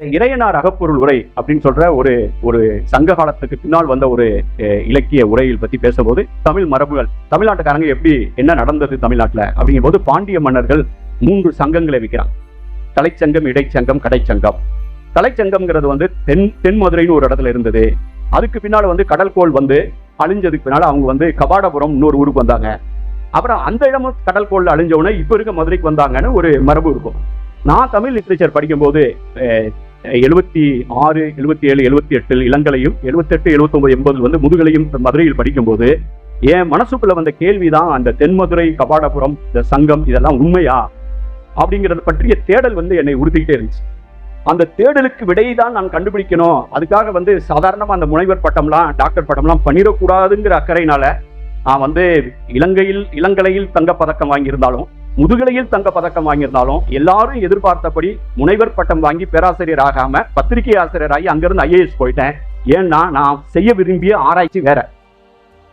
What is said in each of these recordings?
இறையனார் அகப்பொருள் உரை அப்படின்னு சொல்ற ஒரு ஒரு சங்க காலத்துக்கு பின்னால் வந்த ஒரு இலக்கிய உரையில் பத்தி பேசும்போது தமிழ் மரபுகள், தமிழ்நாட்டுக்காரங்க எப்படி என்ன நடந்தது தமிழ்நாட்டுல அப்படிங்கும் போது பாண்டிய மன்னர்கள் 3 சங்கங்களை வைக்கிறாங்க. தலைச்சங்கம், இடைச்சங்கம், கடைச்சங்கம். தலைச்சங்கம்ங்கிறது வந்து தென் மதுரைன்னு ஒரு இடத்துல இருந்தது. அதுக்கு பின்னால வந்து கடல்கோள் வந்து அழிஞ்சதுக்கு பின்னால அவங்க வந்து கபாடபுரம் இன்னொரு ஊருக்கு வந்தாங்க. அப்புறம் அந்த இடமும் கடல்கோள் அழிஞ்சவுடனே இப்ப இருக்க மதுரைக்கு வந்தாங்கன்னு ஒரு மரபு இருக்கும். நான் தமிழ் லிட்ரேச்சர் படிக்கும்போது 76, 77, 78 இளங்கலையும் 78, 79, 80 வந்து முதுகலையும் மதுரையில் படிக்கும்போது என் மனசுக்குள்ள வந்த கேள்விதான் அந்த தென்மதுரை, கபாடபுரம், இந்த சங்கம் இதெல்லாம் உண்மையா அப்படிங்கிறத பற்றிய தேடல் வந்து என்னை உறுத்திக்கிட்டே இருந்துச்சு. அந்த தேடலுக்கு விடையை தான் நான் கண்டுபிடிக்கணும். அதுக்காக வந்து சாதாரணமா அந்த முனைவர் பட்டம்லாம் டாக்டர் பட்டம்லாம் பண்ணிடக்கூடாதுங்கிற அக்கறையினால நான் வந்து இளங்கலையில் தங்கப்பதக்கம் வாங்கியிருந்தாலும் முதுகலையில் தங்க பதக்கம் வாங்கியிருந்தாலும் எல்லாரும் எதிர்பார்த்தபடி முனைவர் பட்டம் வாங்கி பேராசிரியர் ஆகாம பத்திரிகை ஆசிரியராகி அங்கிருந்து IAS போயிட்டேன். ஏன்னா நான் செய்ய விரும்பிய ஆராய்ச்சி வேற.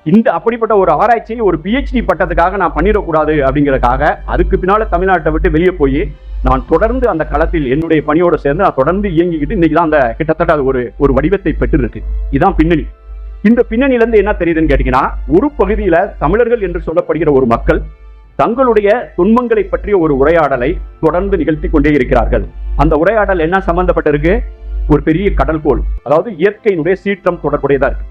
இந்த அப்படிப்பட்ட ஒரு ஆராய்ச்சியை ஒரு PhD பட்டத்துக்காக நான் பண்ணிடக்கூடாது அப்படிங்கிறதுக்காக அதுக்கு பின்னால தமிழ்நாட்டை விட்டு வெளியே போய் நான் தொடர்ந்து அந்த களத்தில் என்னுடைய பணியோடு சேர்ந்து நான் தொடர்ந்து இயங்கிக்கிட்டு இன்னைக்கு தான் அந்த கிட்டத்தட்ட அது ஒரு வடிவத்தை பெற்று இருக்கு. இதுதான் பின்னணி. இந்த பின்னணியில இருந்து என்ன தெரியுதுன்னு கேட்டீங்கன்னா, ஒரு பகுதியில தமிழர்கள் என்று சொல்லப்படுகிற ஒரு மக்கள் தங்களுடைய துன்பங்களை பற்றிய ஒரு உரையாடலை தொடர்ந்து நிகழ்த்தி கொண்டே இருக்கிறார்கள். அந்த உரையாடல் என்ன சம்பந்தப்பட்டிருக்கு? ஒரு பெரிய கடல்கோள், அதாவது இயற்கையினுடைய சீற்றம் தொடர்புடையதா இருக்கு.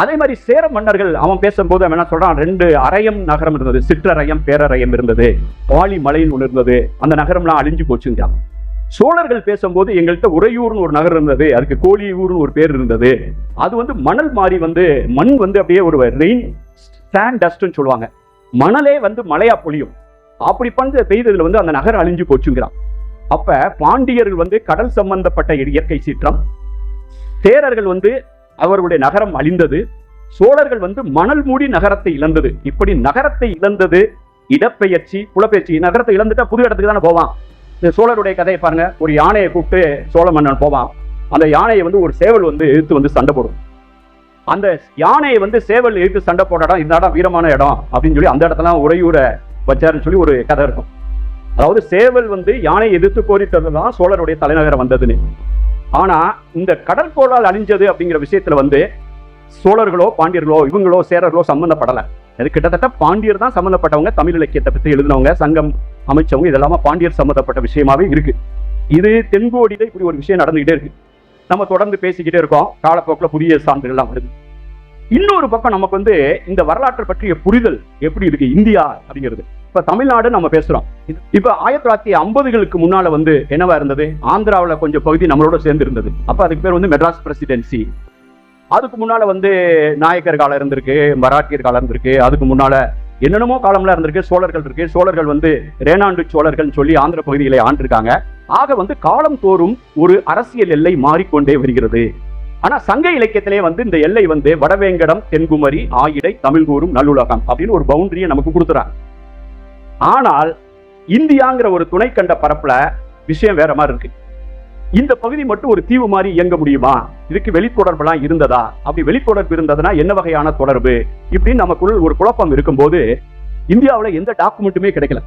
அதே மாதிரி சேர மன்னர்கள் அவன் பேசும்போது அவன் என்ன சொல்றான், 2 அரையம் நகரம் இருந்தது, சிற்றரையம் பேரரையம் இருந்தது, வாலி மலைன்னு ஒன்று இருந்தது, அந்த நகரம்லாம் அழிஞ்சு போச்சுங்கிறான். சோழர்கள் பேசும்போது எங்கள்கிட்ட உறையூர்னு ஒரு நகரம் இருந்தது, அதுக்கு கோழியூர்னு ஒரு பேர் இருந்தது, அது வந்து மணல் மாறி வந்து மண் வந்து அப்படியே ஒரு ரெயின் சாண்ட் டஸ்ட்னு சொல்லுவாங்க, மணலே வந்து மழையா பொழியும், அப்படி பண்ண பெய்ததுல வந்து அந்த நகரம் அழிஞ்சு போச்சுங்கிறான். அப்ப பாண்டியர்கள் வந்து கடல் சம்பந்தப்பட்ட இயற்கை சீற்றம், சேரர்கள் வந்து அவர்களுடைய நகரம் அழிந்தது, சோழர்கள் வந்து மணல் மூடி நகரத்தை இழந்தது. இப்படி நகரத்தை இழந்தது இடப்பெயர்ச்சி, புலப்பெயர்ச்சி. நகரத்தை இழந்துட்டா புது இடத்துக்கு தானே போவான். இந்த சோழருடைய கதையை பாருங்க. ஒரு யானையை கூப்பிட்டு சோழ மன்னன் போவான். அந்த யானையை வந்து ஒரு சேவல் வந்து எதிர்த்து வந்து சண்டை போடும். அந்த யானையை வந்து சேவல் எதிர்த்து சண்டை போட இடம், இந்த இடம் வீரமான இடம் அப்படின்னு சொல்லி அந்த இடத்துல உறையூரை வச்சாருன்னு சொல்லி ஒரு கதை இருக்கும். அதாவது சேவல் வந்து யானையை எதிர்த்து போரிட்டதுதான் சோழருடைய தலைநகரம் வந்ததுன்னு. ஆனா இந்த கடற்கோளால் அழிஞ்சது அப்படிங்கிற விஷயத்துல வந்து சோழர்களோ பாண்டியர்களோ இவங்களோ சேரர்களோ சம்பந்தப்படலை. அது கிட்டத்தட்ட பாண்டியர் தான் சம்பந்தப்பட்டவங்க. தமிழ் இலக்கியத்தை பற்றி எழுதினவங்க, சங்கம் அமைச்சவங்க, இதெல்லாம பாண்டியர் சம்பந்தப்பட்ட விஷயமாவே இருக்கு. இது தென்கோடியில இப்படி ஒரு விஷயம் நடந்துகிட்டே இருக்கு. நம்ம தொடர்ந்து பேசிக்கிட்டே இருக்கோம். காலப்போக்கில் புதிய சான்றுகள்லாம் வருது. இன்னொரு பக்கம் நமக்கு வந்து இந்த வரலாற்றை பற்றிய புரிதல் எப்படி இருக்கு இந்தியா அப்படிங்கிறது. இப்ப தமிழ்நாடு நம்ம பேசுறோம். இப்ப 1950களுக்கு முன்னால வந்து என்னவா இருந்தது, ஆந்திராவில் கொஞ்சம் பகுதி நம்மளோட சேர்ந்து இருந்தது. அப்ப அதுக்கு பேர் வந்து மெட்ராஸ் பிரசிடென்சி. அதுக்கு முன்னால வந்து நாயக்கர் காலம் இருந்திருக்கு, மராட்டியர் காலம் இருந்திருக்கு, அதுக்கு முன்னால என்னென்னமோ காலம்லாம் இருந்திருக்கு, சோழர்கள் இருக்கு. சோழர்கள் வந்து ரேனாண்டு சோழர்கள் சொல்லி ஆந்திர பகுதிகளை ஆண்டிருக்காங்க. ஆக வந்து காலம் தோறும் ஒரு அரசியல் எல்லை மாறிக்கொண்டே வருகிறது. ஆனா சங்க இலக்கியத்திலே வந்து இந்த எல்லை வந்து வடவேங்கடம், தென்குமரி, ஆயிடை, தமிழ்கூறும், நல்லுலகம் அப்படின்னு ஒரு பவுண்டரியை நமக்கு கொடுத்துறாங்க. ஆனால் இந்தியாங்கிற ஒரு துணை கண்ட பரப்புல விஷயம் வேற மாதிரி இருக்கு. இந்த பகுதி மட்டும் ஒரு தீவு மாதிரி இயங்க முடியுமா? இதுக்கு வெளித்தொடர்பெல்லாம் இருந்ததா? அப்படி வெளித்தொடர்பு இருந்ததுன்னா என்ன வகையான தொடர்பு? இப்படின்னு நமக்குள் ஒரு குழப்பம் இருக்கும்போது இந்தியாவில் எந்த டாக்குமெண்ட்டுமே கிடைக்கல.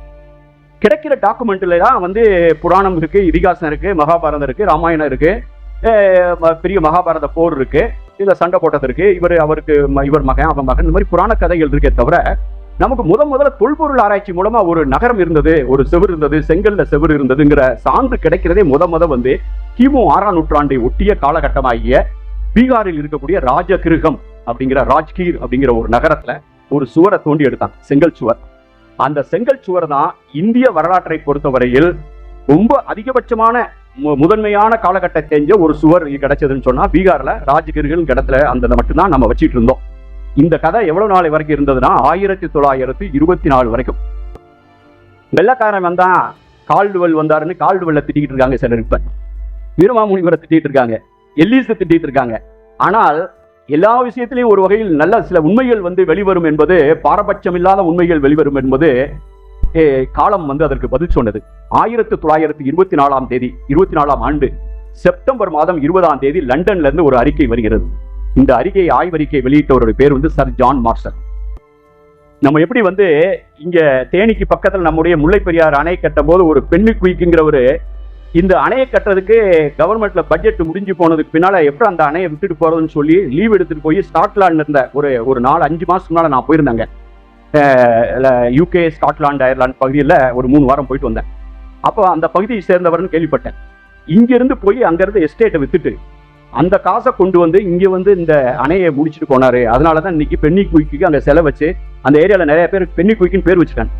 கிடைக்கிற டாக்குமெண்ட்ல தான் வந்து புராணம் இருக்கு, இதிகாசம் இருக்கு, மகாபாரதம் இருக்கு, ராமாயணம் இருக்கு, பெரிய மகாபாரத போர் இருக்கு, இல்ல சண்டை போட்டது இருக்கு, இவர் மகன் அவன் மகன், இந்த மாதிரி புராண கதைகள் இருக்கே தவிர நமக்கு முதல்ல தொல்பொருள் ஆராய்ச்சி மூலமா ஒரு நகரம் இருந்தது, ஒரு செவுர் இருந்தது, செங்கல்ல செவுர் இருந்ததுங்கிற சான்று கிடைக்கிறதே வந்து கிமு 6ஆம் நூற்றாண்டை ஒட்டிய காலகட்டமாகிய பீகாரில் இருக்கக்கூடிய ராஜகிருகம் அப்படிங்கிற ராஜ்கீர் அப்படிங்கிற ஒரு நகரத்துல ஒரு சுவரை தோண்டி எடுத்தாங்க, செங்கல் சுவர். அந்த செங்கல் சுவர் தான் இந்திய வரலாற்றை பொறுத்தவரையில் ரொம்ப அதிகபட்சமான முதன்மையான காலகட்டத்தை தெரிஞ்ச ஒரு சுவர் கிடைச்சதுன்னு சொன்னா பீகார்ல ராஜகிர்கள் இடத்துல அந்த மட்டும்தான் நம்ம வச்சுட்டு இருந்தோம். இந்த கதை எவ்வளவு நாள் வரைக்கும் இருந்ததுன்னா 1924 வரைக்கும். வெள்ளக்காரன் வந்தா கால்டுவெல் வந்தாருன்னு கால்டுவெல்ல திட்டிட்டு இருக்காங்க சிலர், இப்ப வீரமாமுனிவரை திட்டிட்டு இருக்காங்க, எல்லீஸை திட்டிட்டு இருக்காங்க. ஆனால் எல்லா விஷயத்திலையும் ஒரு வகையில் நல்ல சில உண்மைகள் வந்து வெளிவரும் என்பது, பாரபட்சம் இல்லாத உண்மைகள் வெளிவரும் என்பது காலம் வந்து அதற்கு பதில் சொன்னது. 1924 ஆண்டு செப்டம்பர் மாதம் 20ஆம் தேதி லண்டன்ல இருந்து ஒரு அறிக்கை வருகிறது. இந்த அறிக்கை ஆய்வறிக்கை வெளியிட்டவருடைய பேர் வந்து சர் ஜான் மார்ஷல். நம்ம எப்படி வந்து இங்க தேனிக்கு பக்கத்தில் நம்முடைய முல்லை பெரியார் அணை கட்டும் போது ஒரு பெண்ணு குயிக்குங்கிற ஒரு இந்த அணையை கட்டுறதுக்கு கவர்மெண்ட்ல பட்ஜெட் முடிஞ்சு போனதுக்கு பின்னால எப்படி அந்த அணையை விட்டுட்டு போறதுன்னு சொல்லி லீவ் எடுத்துட்டு போய் ஸ்காட்லாந்து இருந்த ஒரு 4-5 மாசத்துக்கு முன்னால நான் போயிருந்தேங்க. யூகே, ஸ்காட்லாந்து, அயர்லாந்து பகுதியில் ஒரு 3 வாரம் போயிட்டு வந்தேன். அப்போ அந்த பகுதியை சேர்ந்தவர்னு கேள்விப்பட்டேன். இங்கிருந்து போய் அங்கிருந்து எஸ்டேட்டை வித்துட்டு அந்த காசை கொண்டு வந்து இங்க வந்து இந்த அணையை முடிச்சுட்டு போனாரு. அதனாலதான் இன்னைக்கு பென்னி குயிக்கு அங்க செலை வச்சு அந்த ஏரியால நிறைய பேர் பென்னி குயிக்குன்னு பேர் வச்சுட்டாங்க.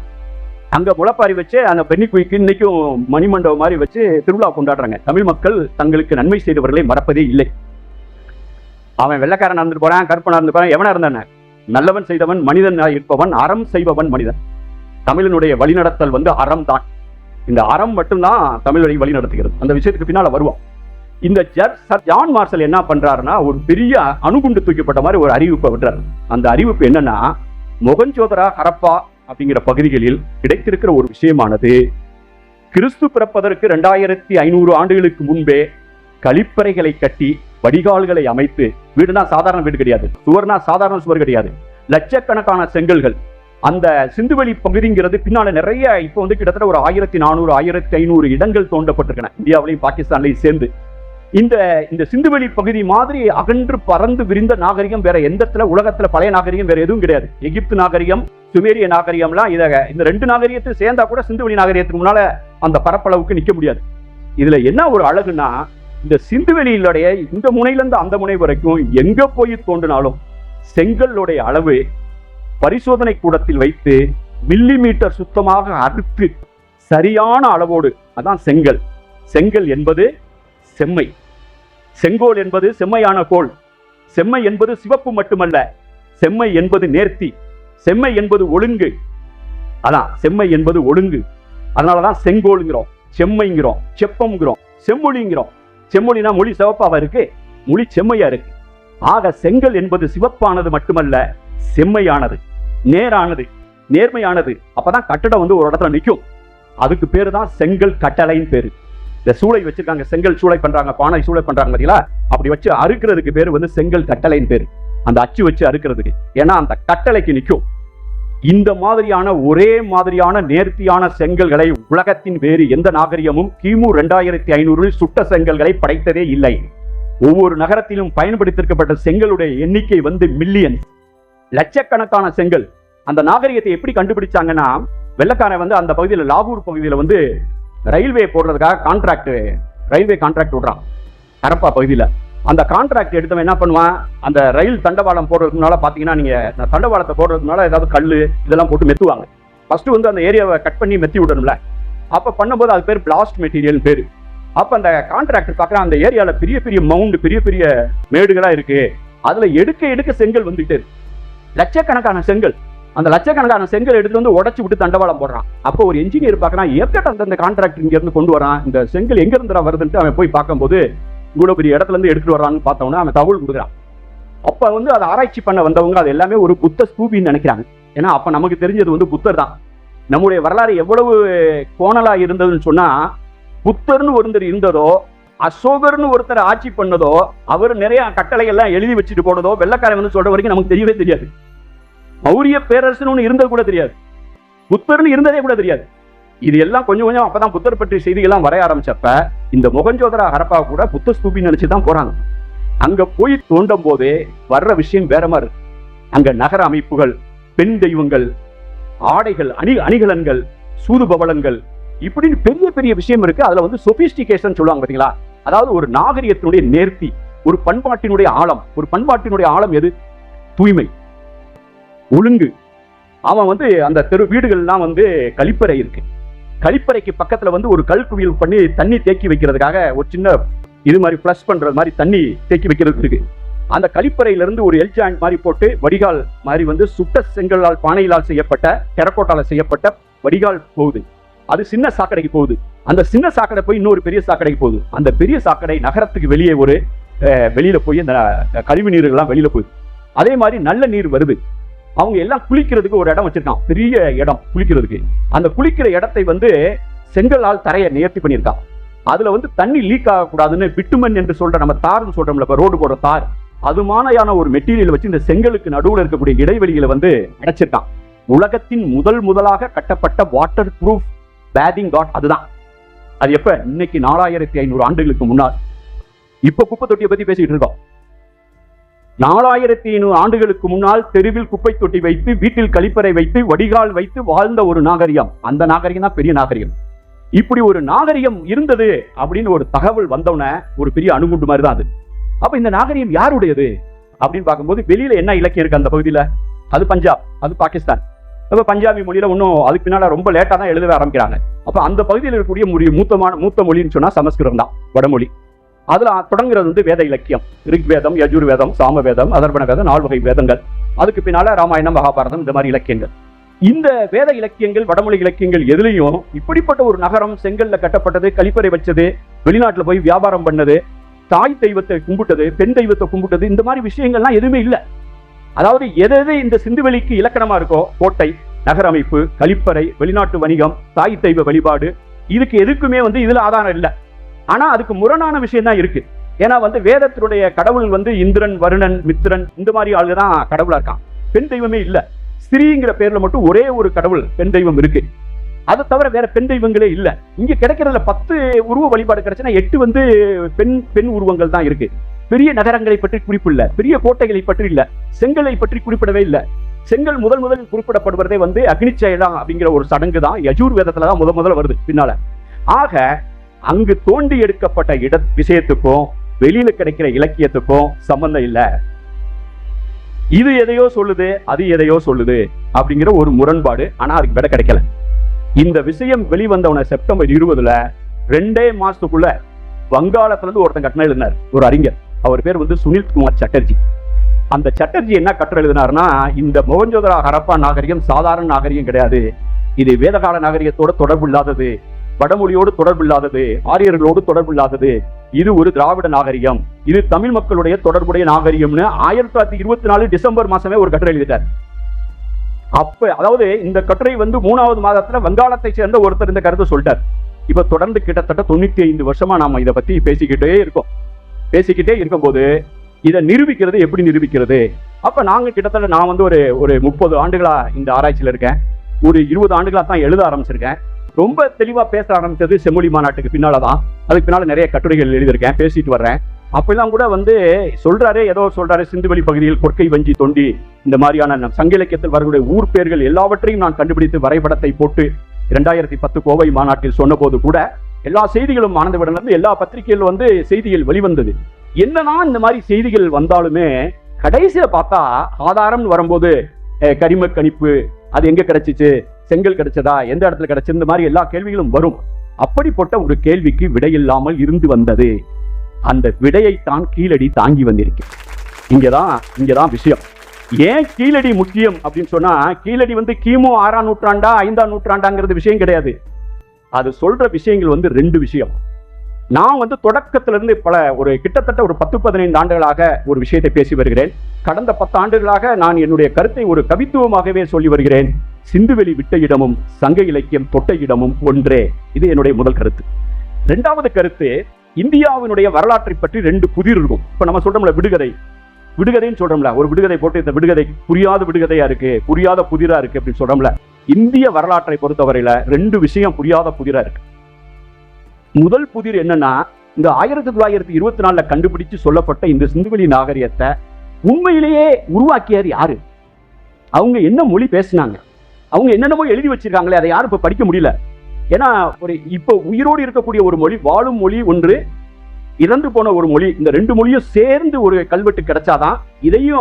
அங்க முளைப்பாரி வச்சு அந்த பென்னி குயிக்கு இன்னைக்கும் மணிமண்டபம் மாதிரி வச்சு திருவிழா கொண்டாடுறாங்க. தமிழ் மக்கள் தங்களுக்கு நன்மை செய்தவர்களை மறப்பதே இல்லை. அவன் வெள்ளைக்காரன் நடந்து போறான், கருப்பனா இருந்து போறான், எவனா இருந்தானே நல்லவன் செய்தவன் மனிதன் இருப்பவன், அறம் செய்பவன் மனிதன். தமிழனுடைய வழிநடத்தல் வந்து அறம் தான். இந்த அறம் மட்டும்தான் தமிழரை வழி நடத்துகிறது. அந்த விஷயத்துக்கு பின்னால வருவோம். இந்த சர் ஜான் மார்ஷல் என்ன பண்றாருன்னா, ஒரு பெரிய அணுகுண்டு தூக்கப்பட்ட மாதிரி ஒரு அறிவிப்பை விடுறாரு. அந்த அறிவிப்பு என்னன்னா, மொகஞ்சோதரா, ஹரப்பா அப்படிங்கிற பகுதிகளில் கிடைத்திருக்கிற ஒரு விஷயமானது கிறிஸ்து பிறப்பதற்கு 2500 ஆண்டுகளுக்கு முன்பே கழிப்பறைகளை கட்டி வடிகால்களை அமைத்து, வீடுனா சாதாரண வீடு கிடையாது, சுவர்னா சாதாரண சுவர் கிடையாது, லட்சக்கணக்கான செங்கல்கள். அந்த சிந்துவெளி பகுதிங்கிறது பின்னால நிறைய இப்போ வந்து கிட்டத்தட்ட ஒரு 1400-1500 இடங்கள் தோண்டப்பட்டிருக்கின, இந்தியாவிலையும் பாகிஸ்தான்லையும் சேர்ந்து. இந்த சிந்துவெளி பகுதி மாதிரி அகன்று பறந்து விரிந்த நாகரிகம் வேற எந்த உலகத்துல பழைய நாகரிகம் வேற எதுவும் கிடையாது. எகிப்து நாகரிகம், சுமேரிய நாகரிகம்லாம் இந்த 2 நாகரிகத்தையும் சேர்ந்தா கூட சிந்துவெளி நாகரிகத்துக்கு முன்னால அந்த பரப்பளவுக்கு நிக்க முடியாது. இதுல என்ன ஒரு அழகுனா, இந்த சிந்துவெளியிலுடைய இந்த முனையில இருந்து அந்த முனை வரைக்கும் எங்க போய் தோண்டினாலும் செங்கலுடைய அளவு பரிசோதனை கூடத்தில் வைத்து மில்லிமீட்டர் சுத்தமாக அறுத்து சரியான அளவோடு, அதான் செங்கல். செங்கல் என்பது செம்மை, செங்கோல் என்பது செம்மையான கோல். செம்மை என்பது சிவப்பு மட்டுமல்ல, செம்மை என்பது நேர்த்தி, செம்மை என்பது ஒழுங்கு. அதான் செம்மை என்பது ஒழுங்கு. அதனாலதான் செங்கோலுங்கிறோம், செம்மைங்கிறோம், செப்பம்ங்கிறோம், செம்மொழிங்கிறோம். செம்மொழினா மொழி சிவப்பாவா இருக்கு, மொழி செம்மையா இருக்கு. ஆக செங்கல் என்பது சிவப்பானது மட்டுமல்ல, செம்மையானது, நேரானது, நேர்மையானது. அப்பதான் கட்டடம் வந்து ஒரு இடத்துல நிற்கும். அதுக்கு பேரு தான் செங்கல் கட்டளைன்னு பேரு. இந்த சூளை வச்சிருக்காங்க, செங்கல் சூளை பண்றாங்க, பானை சூளை பண்றாங்க பார்த்தீங்களா, அப்படி வச்சு அறுக்கிறதுக்கு பேரு வந்து செங்கல் கட்டளைன்னு பேரு. அந்த அச்சு வச்சு அறுக்கிறதுக்கு, ஏன்னா அந்த கட்டளைக்கு நிற்கும். இந்த மாதிரியான ஒரே மாதிரியான நேர்த்தியான செங்கல்களை உலகத்தின் வேறு எந்த நாகரிகமும் கிமு 2500 சுட்ட செங்கல்களை படைத்ததே இல்லை. ஒவ்வொரு நகரத்திலும் பயன்படுத்திருக்கப்பட்ட செங்கலுடைய எண்ணிக்கை வந்து மில்லியன், லட்சக்கணக்கான செங்கல். அந்த நாகரிகத்தை எப்படி கண்டுபிடிச்சாங்கன்னா, வெள்ளக்காரன் வந்து அந்த பகுதியில், லாகூர் பகுதியில் வந்து ரயில்வே போடுறதுக்காக ரயில்வே கான்ட்ராக்ட் விடுறான் ஹரப்பா பகுதியில். அந்த கான்ட்ராக்ட் எடுத்தவன் என்ன பண்ணுவான், அந்த ரயில் தண்டவாளம் போடுறதுனால பார்த்தீங்கன்னா, நீங்கள் தண்டவாளத்தை போடுறதுனால ஏதாவது கல் இதெல்லாம் போட்டு மெத்துவாங்க. ஃபர்ஸ்ட் வந்து அந்த ஏரியாவை கட் பண்ணி மெத்தி விடணும்ல. அப்போ பண்ணும்போது அது பேர் பிளாஸ்ட் மெட்டீரியல் பேர். அப்போ அந்த கான்ட்ராக்டர் பார்க்குறான், அந்த ஏரியாவில் பெரிய பெரிய மவுண்டு, பெரிய பெரிய மேடுகளாக இருக்கு, அதில் எடுக்க செங்கல் வந்துட்டு லட்சக்கணக்கான செங்கல். அந்த லட்சக்கணக்கான செங்கல் எடுத்து வந்து உடச்சு விட்டு தண்டவாளம் போடுறான். அப்போ ஒரு என்ஜினியர் பார்க்குறான், ஏற்கனவே அந்த கான்ட்ராக்டர் இங்க இருந்து கொண்டு வரான், இந்த செங்கல் எங்க இருந்துடா வருதுன்ட்டு அவன் போய் பார்க்கும்போது இவ்வளவு பெரிய இடத்துல இருந்து எடுத்துட்டு வர்றான்னு பார்த்தவொன்னே அவன் தகவல் கொடுக்குறான். அப்ப வந்து அதை ஆராய்ச்சி பண்ண வந்தவங்க அது எல்லாமே ஒரு புத்த ஸ்தூபின்னு நினைக்கிறாங்க. ஏன்னா அப்ப நமக்கு தெரிஞ்சது வந்து புத்தர் தான். நம்முடைய வரலாறு எவ்வளவு கோணலா இருந்ததுன்னு சொன்னா, புத்தர்னு ஒருத்தர் இருந்ததோ, அசோகர்னு ஒருத்தர் ஆட்சி பண்ணதோ, அவர் நிறைய கட்டளை எல்லாம் எழுதி வச்சுட்டு போனதோ வெள்ளக்காரன் வந்து சொல்ற வரைக்கும் நமக்கு தெரியவே தெரியாது. மௌரிய பேரரசுன்னு ஒன்று இருந்தது கூட தெரியாது, புத்தர்னு இருந்ததே கூட தெரியாது. இது எல்லாம் கொஞ்சம் கொஞ்சம் அப்பதான் புத்தர் பற்றிய செய்திகள்லாம் வரைய ஆரம்பிச்சப்ப இந்த மொகஞ்சோதரா ஹரப்பா கூட புத்த ஸ்தூபி நினைச்சுதான் போறாங்க. அங்க போய் தோண்டும் போதே வர்ற விஷயம் வேற மாதிரி. அங்க நகர அமைப்புகள், பெண் தெய்வங்கள், ஆடைகள், அணிகலன்கள், சூது பவளங்கள், இப்படின்னு பெரிய பெரிய விஷயம் இருக்கு. அதுல வந்து சொபிஸ்டிகேஷன் சொல்லுவாங்க பாத்தீங்களா, அதாவது ஒரு நாகரிகத்தினுடைய நேர்த்தி, ஒரு பண்பாட்டினுடைய ஆழம். ஒரு பண்பாட்டினுடைய ஆழம் எது? தூய்மை, ஒழுங்கு. அவன் வந்து அந்த தெரு வீடுகள்லாம் வந்து கழிப்பறை இருக்கு. கழிப்பறைக்கு பக்கத்துல வந்து ஒரு கல் குவியல் பண்ணி தண்ணி தேக்கி வைக்கிறதுக்காக ஒரு சின்ன இது மாதிரி ஃப்ளஷ் பண்றது மாதிரி தண்ணி தேக்கி வைக்கிறது இருக்கு. அந்த கழிப்பறையில இருந்து ஒரு எல் ஜாயிண்ட் மாதிரி போட்டு வடிகால் மாதிரி வந்து சுட்ட செங்கலால், பானையிலால் செய்யப்பட்ட, டெரக்கோட்டால செய்யப்பட்ட வடிகால் போகுது. அது சின்ன சாக்கடைக்கு போகுது. அந்த சின்ன சாக்கடை போய் இன்னொரு பெரிய சாக்கடைக்கு போகுது. அந்த பெரிய சாக்கடை நகரத்துக்கு வெளியே ஒரு வெளியில போய் அந்த கழிவு நீர்கள்லாம் வெளியில போகுது. அதே மாதிரி நல்ல நீர் வருது. அவங்க எல்லாம் குளிக்கிறதுக்கு ஒரு இடம் வச்சிருக்கான், பெரிய இடம் குளிக்கிறதுக்கு. அந்த குளிக்கிற இடத்தை வந்து செங்கலால் தரையை நேர்த்தி பண்ணியிருக்கான். அதுல வந்து தண்ணி லீக் ஆகக்கூடாதுன்னு பிட்டுமன் என்று சொல்ற, நம்ம தார்னு சொல்றோம்ல, இப்ப ரோடு போடுற தார், அது மாதிரியான ஒரு மெட்டீரியல் வச்சு இந்த செங்கலுக்கு நடுவில் இருக்கக்கூடிய இடைவெளிகளை வந்து அடைச்சிருக்கான். உலகத்தின் முதலாக கட்டப்பட்ட வாட்டர் ப்ரூஃப் பேதிங் காட் அதுதான். அது எப்ப? இன்னைக்கு 4500 ஆண்டுகளுக்கு முன்னால். இப்ப குப்பை தொட்டியை பத்தி பேசிட்டு இருக்கோம். 4500 ஆண்டுகளுக்கு முன்னால் தெருவில் குப்பை தொட்டி வைத்து, வீட்டில் கழிப்பறை வைத்து, வடிகால் வைத்து வாழ்ந்த ஒரு நாகரிகம். அந்த நாகரிகம் தான் பெரிய நாகரிகம். இப்படி ஒரு நாகரிகம் இருந்தது அப்படின்னு ஒரு தகவல் வந்தோடனே ஒரு பெரிய அணுகுண்டு மாதிரி தான் அது. அப்ப இந்த நாகரிகம் யாருடையது அப்படின்னு பார்க்கும்போது வெளியில என்ன இலக்கியம் இருக்கு அந்த பகுதியில? அது பஞ்சாப், அது பாகிஸ்தான். அப்ப பஞ்சாபி மொழியில இன்னும் அதுக்கு பின்னால ரொம்ப லேட்டா தான் எழுதவே ஆரம்பிக்கிறாங்க. அப்ப அந்த பகுதியில் இருக்கக்கூடிய மூத்த மொழின்னு சொன்னா சமஸ்கிருதம் தான், வடமொழி. அதுல தொடங்குறது வந்து வேத இலக்கியம். ரிக்வேதம், யஜுர்வேதம், சாமவேதம், அதர்வண வேதம், 4 வகை வேதங்கள். அதுக்கு பின்னால ராமாயணம், மகாபாரதம், இந்த மாதிரி இலக்கியங்கள். இந்த வேத இலக்கியங்கள், வடமொழி இலக்கியங்கள் எதுலையும் இப்படிப்பட்ட ஒரு நகரம் செங்கல்ல கட்டப்பட்டது, கழிப்பறை வச்சது, வெளிநாட்டுல போய் வியாபாரம் பண்ணது, தாய் தெய்வத்தை கும்பிட்டது, பெண் தெய்வத்தை கும்பிட்டது, இந்த மாதிரி விஷயங்கள்லாம் எதுவுமே இல்லை. அதாவது எது இந்த சிந்துவெளிக்கு இலக்கணமா இருக்கோ, கோட்டை, நகர அமைப்பு, கழிப்பறை, வெளிநாட்டு வணிகம், தாய் தெய்வ வழிபாடு, இதுக்கு எதுக்குமே வந்து இதுல ஆதாரம் இல்லை. ஆனா அதுக்கு முரணான விஷயம் தான் இருக்கு. ஏன்னா வந்து வேதத்தினுடைய கடவுள் வந்து இந்திரன், வருணன், மித்திரன், இந்த மாதிரி ஆளுங்க தான் கடவுளா இருக்கான். பெண் தெய்வமே இல்லை. ஸ்ரீங்கிற பேர்ல மட்டும் ஒரே ஒரு கடவுள் பெண் தெய்வம் இருக்கு. அதை தவிர வேற பெண் தெய்வங்களே இல்லை. இங்க கிடைக்கிறதுல 10 உருவ வழிபாடு கிடைச்சுன்னா 8 வந்து பெண் உருவங்கள் தான் இருக்கு. பெரிய நகரங்களை பற்றி குறிப்பு இல்லை, பெரிய கோட்டைகளை பற்றி இல்லை, செங்கலை பற்றி குறிப்பிடவே இல்லை. செங்கல் முதல் குறிப்பிடப்படுவதே வந்து அக்னிச்சயனம் அப்படிங்கிற ஒரு சடங்கு தான் யஜூர் வேதத்துல தான் முதல்ல வருது பின்னால. ஆக அங்கு தோண்டி எடுக்கப்பட்ட விஷயத்துக்கும் வெளியில கிடைக்கிற இலக்கியத்துக்கும் சம்பந்தம் இல்லை. இது எதையோ சொல்லுது, அது எதையோ சொல்லுது அப்படிங்கிற ஒரு முரண்பாடு. ஆனா அதுக்கு விட கிடைக்கல. இந்த விஷயம் வெளிவந்தவன செப்டம்பர் 20 2 மாசத்துக்குள்ள வங்காளத்துல இருந்து ஒருத்தன் கட்டணம் எழுதினார், ஒரு அறிஞர். அவர் பேர் வந்து சுனில் குமார் சட்டர்ஜி. அந்த சட்டர்ஜி என்ன கட்டுரை எழுதினார்னா, இந்த மொஹஞ்சதாரோ ஹரப்பா நாகரிகம் சாதாரண நாகரிகம் கிடையாது. இது வேதகால நாகரிகத்தோட தொடர்பு இல்லாதது, வடமொழியோடு தொடர்பு இல்லாதது, ஆரியர்களோடு தொடர்பு இல்லாதது. இது ஒரு திராவிட நாகரிகம், இது தமிழ் மக்களுடைய தொடர்புடைய நாகரிகம்னு 1924 டிசம்பர் மாசமே ஒரு கட்டுரை எழுதிட்டார். அப்ப அதாவது இந்த கட்டுரை வந்து 3வது மாதத்துல வங்காளத்தை சேர்ந்த ஒருத்தர் இந்த கருத்தை சொல்லிட்டார். இப்ப தொடர்ந்து கிட்டத்தட்ட 95 வருஷமா நாம இதை பத்தி பேசிக்கிட்டே இருக்கும்போது இதை நிரூபிக்கிறது எப்படி நிரூபிக்கிறது? அப்ப நாங்க கிட்டத்தட்ட நான் வந்து ஒரு 30 ஆண்டுகளா இந்த ஆராய்ச்சியில இருக்கேன். ஒரு 20 ஆண்டுகளா தான் எழுத ஆரம்பிச்சிருக்கேன். ரொம்ப தெளிவா பேச ஆரம்பிச்சது செம்மொழி மாநாட்டுக்கு பின்னாலதான். அதுக்கு பின்னால நிறைய கட்டுரைகள் எழுதியிருக்கேன், பேசிட்டு வர்றேன். அப்பெல்லாம் கூட வந்து சொல்றாரு சிந்துவெளி பகுதியில் கொற்கை வஞ்சி தொண்டி, இந்த மாதிரியான சங்க இலக்கியத்தில் வரக்கூடிய ஊர் பெயர்கள் எல்லாவற்றையும் நான் கண்டுபிடித்து வரைபடத்தை போட்டு 2010 கோவை மாநாட்டில் சொன்ன போது கூட எல்லா செய்திகளும் ஆனந்தவிடல இருந்து எல்லா பத்திரிகைகள் வந்து செய்திகள் வெளிவந்தது. என்னன்னா இந்த மாதிரி செய்திகள் வந்தாலுமே கடைசியில பார்த்தா ஆதாரம் வரும்போது கரிம கணிப்பு, அது எங்க கிடைச்சிச்சு, செங்கல் கிடைச்சதா, எந்த இடத்துல கிடைச்சு, இந்த மாதிரி எல்லா கேள்விகளும் வரும். அப்படிப்பட்ட ஒரு கேள்விக்கு விடையில்லாமல் இருந்து வந்தது. அந்த விடையைத்தான் கீழடி தாங்கி வந்திருக்கு. இங்கதான் விஷயம். ஏன் கீழடி முக்கியம் அப்படின்னு சொன்னா, கீழடி வந்து கிமு 6ஆம் நூற்றாண்டா 5ஆம் நூற்றாண்டாங்கிறது விஷயம் கிடையாது. அது சொல்ற விஷயங்கள் வந்து 2 விஷயம். நான் வந்து தொடக்கத்திலிருந்து கிட்டத்தட்ட ஒரு 10-15 ஆண்டுகளாக ஒரு விஷயத்தை பேசி வருகிறேன். கடந்த 10 ஆண்டுகளாக நான் என்னுடைய கருத்தை ஒரு கவித்துவமாகவே சொல்லி வருகிறேன். சிந்துவெளி விட்ட இடமும் சங்க இலக்கியம் தொட்ட இடமும் ஒன்றே. இது என்னுடைய முதல் கருத்து. 2வது கருத்து, இந்தியாவினுடைய வரலாற்றை பற்றி 2 புதிர் இருக்கும். இப்ப நம்ம சொல்றோம்ல விடுகதைன்னு சொல்றோம்ல, ஒரு விடுகதை போட்டு இந்த விடுகதை புரியாத விடுகதையா இருக்கு, புரியாத புதிரா இருக்கு அப்படின்னு சொல்றோம்ல. இந்திய வரலாற்றை பொறுத்தவரையில 2 விஷயம் புரியாத புதிரா இருக்கு. முதல் புதிர் என்னன்னா, இந்த 1924 கண்டுபிடிச்சு சொல்லப்பட்ட இந்த சிந்துவெளி நாகரிகத்தை உண்மையிலேயே உருவாக்கியார் யாரு? அவங்க என்ன மொழி பேசினாங்க? அவங்க என்னென்னமோ எழுதி வச்சிருக்காங்களே, அதை யாரும் இப்ப படிக்க முடியல. ஏன்னா இப்ப உயிரோடு இருக்கக்கூடிய ஒரு மொழி, வாழும் மொழி ஒன்று, இறந்து போன ஒரு மொழி, இந்த 2 மொழியும் சேர்ந்து ஒரு கல்வெட்டு கிடைச்சாதான்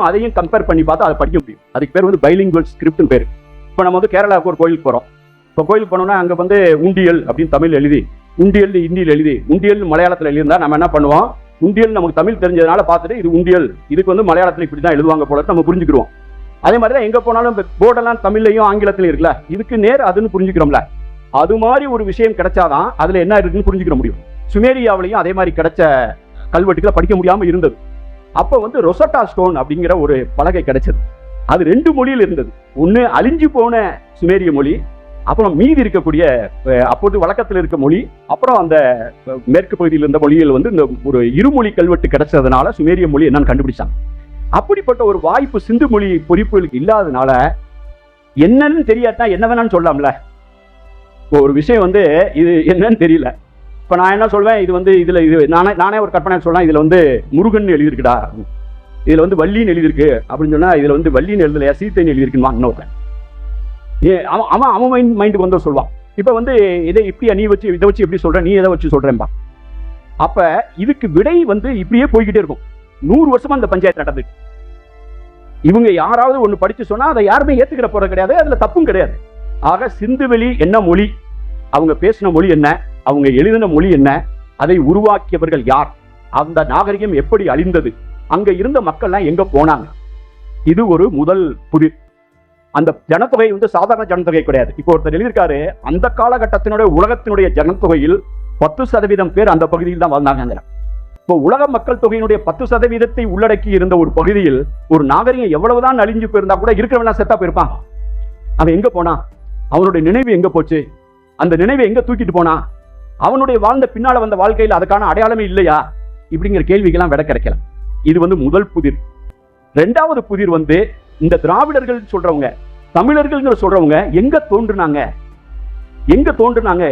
அதையும் கம்பேர் பண்ணி பார்த்தா அதை படிக்க முடியும். அதுக்கு பேர் வந்து பைலிங்குவல் ஸ்கிரிப்ட்னு பேரு. இப்ப நம்ம வந்து கேரளாவுக்கு ஒரு கோயிலுக்கு போறோம். இப்போ கோயிலுக்கு போனோம்னா அங்க வந்து உண்டியல் அப்படின்னு தமிழ் எழுதி, உண்டியல் இந்தியில் எழுதி, உண்டியல் மலையாளத்தில் எழுதியிருந்தா நம்ம என்ன பண்ணுவோம், உண்டியல் நமக்கு தமிழ் தெரிஞ்சதுனால பார்த்துட்டு இது உண்டியல், இதுக்கு வந்து மலையாளத்தில் இப்படி தான் எழுதுவாங்க போல நம்ம புரிஞ்சுக்கிறோம். அதே மாதிரி தான் எங்க போனாலும் போர்டெல்லாம் தமிழ்லையும் ஆங்கிலத்திலையும் இருக்குல்ல, இதுக்கு நேர் அதுன்னு புரிஞ்சுக்கிறோம்ல. அது மாதிரி ஒரு விஷயம் கிடைச்சாதான் அதுல என்ன இருக்குன்னு புரிஞ்சுக்கிற முடியும். சுமேரியாவிலையும் அதே மாதிரி கிடைச்ச கல்வெட்டுகளை படிக்க முடியாம இருந்தது. அப்போ வந்து ரொசட்டா ஸ்டோன் அப்படிங்கிற ஒரு பலகை கிடைச்சது. அது 2 மொழியில் இருந்தது. ஒன்று அழிஞ்சு போன சுமேரிய மொழி, அப்புறம் மீதி இருக்கக்கூடிய அப்போது வழக்கத்தில் இருக்க மொழி, அப்புறம் அந்த மேற்கு பகுதியில் இருந்த மொழிகள் வந்து இந்த ஒரு இருமொழி கல்வெட்டு கிடைச்சதுனால சுமேரிய மொழி என்னன்னு கண்டுபிடிச்சாங்க. அப்படிப்பட்ட ஒரு வாய்ப்பு சிந்து மொழி பொறிப்புகளுக்கு இல்லாதனால என்னன்னு தெரியாட்டா என்ன வேணான்னு சொல்லலாம்ல. ஒரு விஷயம் வந்து இது என்னன்னு தெரியல, இப்ப நான் என்ன சொல்வேன், இது வந்து இதுல இது நானே ஒரு கற்பனை சொல்றேன், இதுல வந்து முருகன் எழுதியிருக்குடா, இதுல வந்து வள்ளின்னு எழுதியிருக்கு அப்படின்னு சொன்னா, இதுல வந்து வள்ளின்னு எழுதலையா சீத்தைன்னு எழுதியிருக்குன்னு இன்னொருத்தன் அவன் மைண்டுக்கு வந்து சொல்லுவான். இப்ப வந்து இதை இப்படியா நீ வச்சு இதை வச்சு எப்படி சொல்ற, நீ எதை வச்சு சொல்றேன்பா. அப்ப இதுக்கு விடை வந்து இப்படியே போய்கிட்டே இருக்கும். 100 வருஷமா அந்த பஞ்சாயத்து நடந்துட்டு, இவங்க யாராவது ஒண்ணு படிச்சு சொன்னா அதை யாருமே ஏத்துக்கிற போறது கிடையாது, அதுல தப்பும் கிடையாது. ஆக சிந்துவெளி என்ன மொழி, அவங்க பேசின மொழி என்ன, அவங்க எழுதின மொழி என்ன, அதை உருவாக்கியவர்கள் யார், அந்த நாகரிகம் எப்படி அழிந்தது, அங்க இருந்த மக்கள்லாம் எங்க போனாங்க, இது ஒரு முதல் புதிர். அந்த ஜனத்தொகை வந்து சாதாரண ஜனத்தொகை கிடையாது. இப்போ ஒருத்தர் எழுதியிருக்காரு, அந்த காலகட்டத்தினுடைய உலகத்தினுடைய ஜனத்தொகையில் 10% பேர் அந்த பகுதியில் தான் வாழ்ந்தாங்க. இப்போ உலக மக்கள் தொகையினுடைய 10% உள்ளடக்கி இருந்த ஒரு பகுதியில் ஒரு நாகரிகம் எவ்வளவுதான் அழிஞ்சு போயிருந்தா கூட இருக்கிறவன் செத்தா போயிருப்பான். அவன் எங்க போனா, அவனுடைய நினைவு எங்க போச்சு, அந்த நினைவை எங்க தூக்கிட்டு போனா, அவனுடைய வாழ்ந்த பின்னால வந்த வாழ்க்கையில் அதுக்கான அடையாளமே இல்லையா, இப்படிங்கிற கேள்விகள்லாம் விட கிடைக்கல. இது வந்து முதல் புதிர். இரண்டாவது புதிர் வந்து இந்த திராவிடர்கள் சொல்றவங்க, தமிழர்கள் சொல்றவங்க எங்க தோன்றுனாங்க,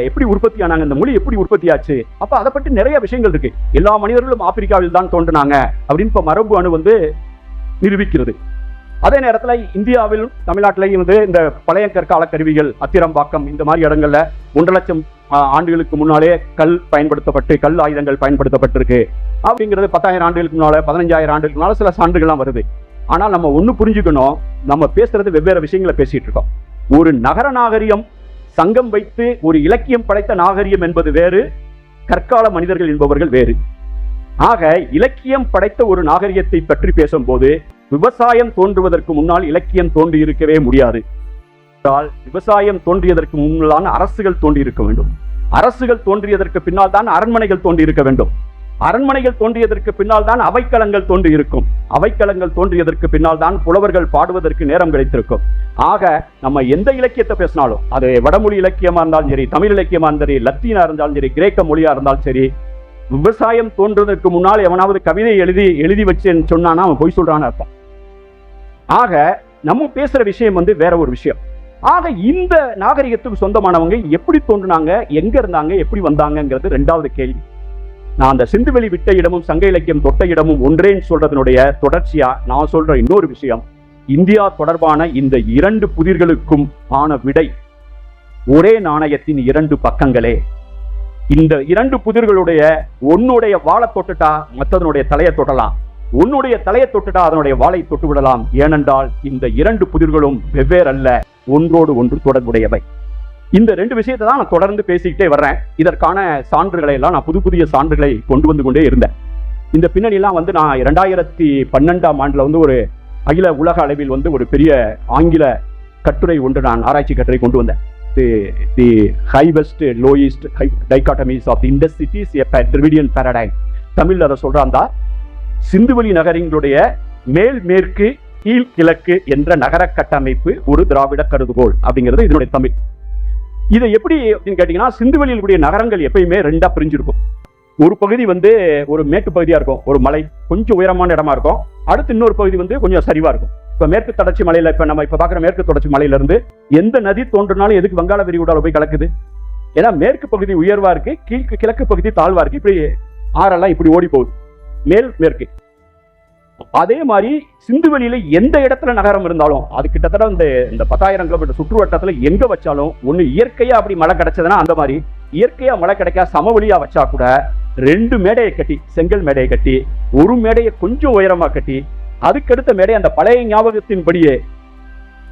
எப்படி உற்பத்தி ஆனாங்க, இந்த மொழி எப்படி உற்பத்தி ஆச்சு. அப்ப அதை பற்றி நிறைய விஷயங்கள் இருக்கு. எல்லா மனிதர்களும் ஆப்பிரிக்காவில் தான் தோன்றினாங்க அப்படின்னு இப்ப மரபு அணு வந்து நிரூபிக்கிறது. அதே நேரத்தில் இந்தியாவிலும் தமிழ்நாட்டிலையும் வந்து இந்த பழைய கற்கால கருவிகள், அத்திரம்பாக்கம் இந்த மாதிரி இடங்கள்ல 1 லட்சம் ஆண்டுகளுக்கு முன்னாலே கல் ஆயுதங்கள் பயன்படுத்தப்பட்டிருக்கு அப்படிங்கிறது 10,000 ஆண்டுகளுக்கு முன்னால, 15,000 ஆண்டுகளுக்கு முன்னால சில சான்றுகள்லாம் வருது. ஆனால் நம்ம ஒண்ணு புரிஞ்சுக்கணும், நம்ம பேசுறது வெவ்வேறு விஷயங்களை பேசிட்டு இருக்கோம். ஒரு நகர நாகரிகம் சங்கம் வைத்து ஒரு இலக்கியம் படைத்த நாகரிகம் என்பது வேறு, கற்கால மனிதர்கள் என்பவர்கள் வேறு. ஆக இலக்கியம் படைத்த ஒரு நாகரிகத்தை பற்றி பேசும்போது விவசாயம் தோன்றுவதற்கு முன்னால் இலக்கியம் தோன்றி இருக்கவே முடியாது. விவசாயம் தோன்றியதற்கு முன்னால் அரசுகள் தோன்றி இருக்க வேண்டும், அரசுகள் தோன்றியதற்கு பின்னால் தான் அரண்மனைகள் தோன்றி இருக்க வேண்டும், அரண்மனைகள் தோன்றியதற்கு பின்னால் தான் அவைக்களங்கள் தோன்றி இருக்கும், அவைக்களங்கள் தோன்றியதற்கு பின்னால் தான் புலவர்கள் பாடுவதற்கு நேரம் கிடைத்திருக்கும். ஆக நம்ம எந்த இலக்கியத்தை பேசினாலும், அது வடமொழி இலக்கியமா இருந்தாலும் சரி, தமிழ் இலக்கியமா இருந்தாலும் சரி, லத்தீனா இருந்தாலும் சரி, கிரேக்க மொழியா இருந்தாலும் சரி, விவசாயம் தோன்றுவதற்கு முன்னால் எவனாவது கவிதை எழுதி வச்சேன்னு சொன்னானா அவன் பொய் சொல்றான்னு அர்த்தம். ஆக நம்ம பேசுற விஷயம் வந்து வேற ஒரு விஷயம். ஆக இந்த நாகரிகத்துக்கு சொந்தமானவங்க எப்படி தோன்றுனாங்க, எங்க இருந்தாங்க, எப்படி வந்தாங்கிறது 2வது கேள்வி. நான் அந்த சிந்துவெளி விட்ட இடமும் சங்க இலக்கியம் தொட்ட இடமும் ஒன்றேன்னு சொல்றதனுடைய தொடர்ச்சியா நான் சொல்ற இன்னொரு விஷயம், இந்தியா தொடர்பான இந்த 2 புதிர்களுக்கும் ஆன விடை ஒரே நாணயத்தின் 2 பக்கங்களே. இந்த 2 புதிர்களுடைய ஒன்னுடைய வாழை தொட்டுட்டா மற்றதனுடைய தலையை தொட்டலாம், உன்னுடைய தலையை தொட்டுட்டா அதனுடைய வாளை தொட்டு விடலாம். ஏனென்றால் இந்த 2 புதிர்களும் வெவ்வேறல்ல, ஒன்றோடு ஒன்று தொடர்புடையவை. இந்த 2 விஷயத்தை தான் நான் தொடர்ந்து பேசிக்கிட்டே வர்றேன். இதற்கான சான்றுகளை எல்லாம் நான் புதிய சான்றுகளை கொண்டு வந்து கொண்டே இருந்தேன். இந்த பின்னணியெல்லாம் வந்து நான் 2012ஆம் ஆண்டுல வந்து ஒரு அகில உலக அளவில் வந்து ஒரு பெரிய ஆங்கில கட்டுரை ஒன்று, நான் ஆராய்ச்சி கட்டுரை கொண்டு வந்தேன். The highest lowest dichotomies of Indus cities a Dravidian paradigm. தமிழ்ல அதை சொல்ற அந்த சிந்துவெளி நகரங்களுடைய மேல் மேற்கு கீழ் கிழக்கு என்ற நகர கட்டமைப்பு ஒரு திராவிட கருதுகோள் அப்படிங்கிறது இதனுடைய தமிழ். இதை எப்படி அப்படின்னு கேட்டீங்கன்னா, சிந்துவெளியில் கூடிய நகரங்கள் எப்பயுமே 2ஆ பிரிஞ்சிருக்கும். ஒரு பகுதி வந்து ஒரு மேற்கு பகுதியா இருக்கும், ஒரு மலை கொஞ்சம் உயரமான இடமா இருக்கும். அடுத்து இன்னொரு பகுதி வந்து கொஞ்சம் சரிவா இருக்கும். இப்ப மேற்கு தொடர்ச்சி மலையில நம்ம பாக்குற மேற்கு தொடர்ச்சி மலையில இருந்து எந்த நதி தோன்றினாலும் எதுக்கு வங்காள விரிகுடால போய் கலக்குது? ஏன்னா மேற்கு பகுதி உயர்வா இருக்கு, கிழக்கு பகுதி தாழ்வா இருக்கு. இப்படி ஆறெல்லாம் இப்படி ஓடி போகுது மேல் மேற்கு. அதே மாதிரி சிந்துவெளியில எந்த இடத்துல நகரம் இருந்தாலும் அது கிட்டத்தட்ட இந்த 10,000 கிலோமீட்டர் சுற்றுவட்டத்துல எங்க வச்சாலும் ஒண்ணு இயற்கையா அப்படி மழை கிடைச்சதுன்னா, அந்த மாதிரி இயற்கையா மழை கிடைக்க சமவெளியா வச்சா கூட 2 மேடையை கட்டி, செங்கல் மேடையை கட்டி, ஒரு மேடையை கொஞ்சம் உயரமா கட்டி, அதுக்கடுத்த மேடை அந்த பழைய ஞாபகத்தின்படியே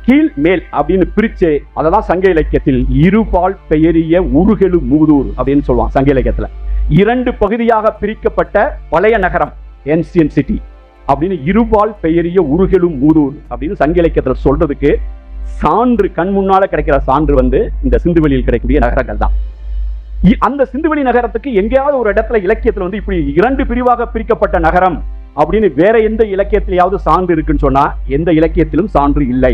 கீழ் மேல் அப்படின்னு பிரிச்சு, அததான் சங்க இலக்கியத்தில் இருபால் பெயரிய உருகெழு மூதூர் அப்படின்னு சொல்லுவான். சங்க இலக்கியத்துல 2 பகுதியாக பிரிக்கப்பட்ட பழைய நகரம் ஏன்சியன்ட் சிட்டி அப்படின்னு இருபால் பெயரிய உருகெழும் மூதூர் அப்படின்னு சங்க இலக்கியத்துல சொல்றதுக்கு சான்று, கண் முன்னால கிடைக்கிற சான்று வந்து இந்த சிந்துவெளியில் கிடைக்கக்கூடிய நகரங்கள் தான். அந்த சிந்துவெளி நகரத்துக்கு எங்கேயாவது ஒரு இடத்துல இலக்கியத்துல வந்து இப்படி 2 பிரிவாக பிரிக்கப்பட்ட நகரம் அப்படின்னு வேற எந்த இலக்கியத்திலேயாவது சான்று இருக்குன்னு சொன்னா எந்த இலக்கியத்திலும் சான்று இல்லை.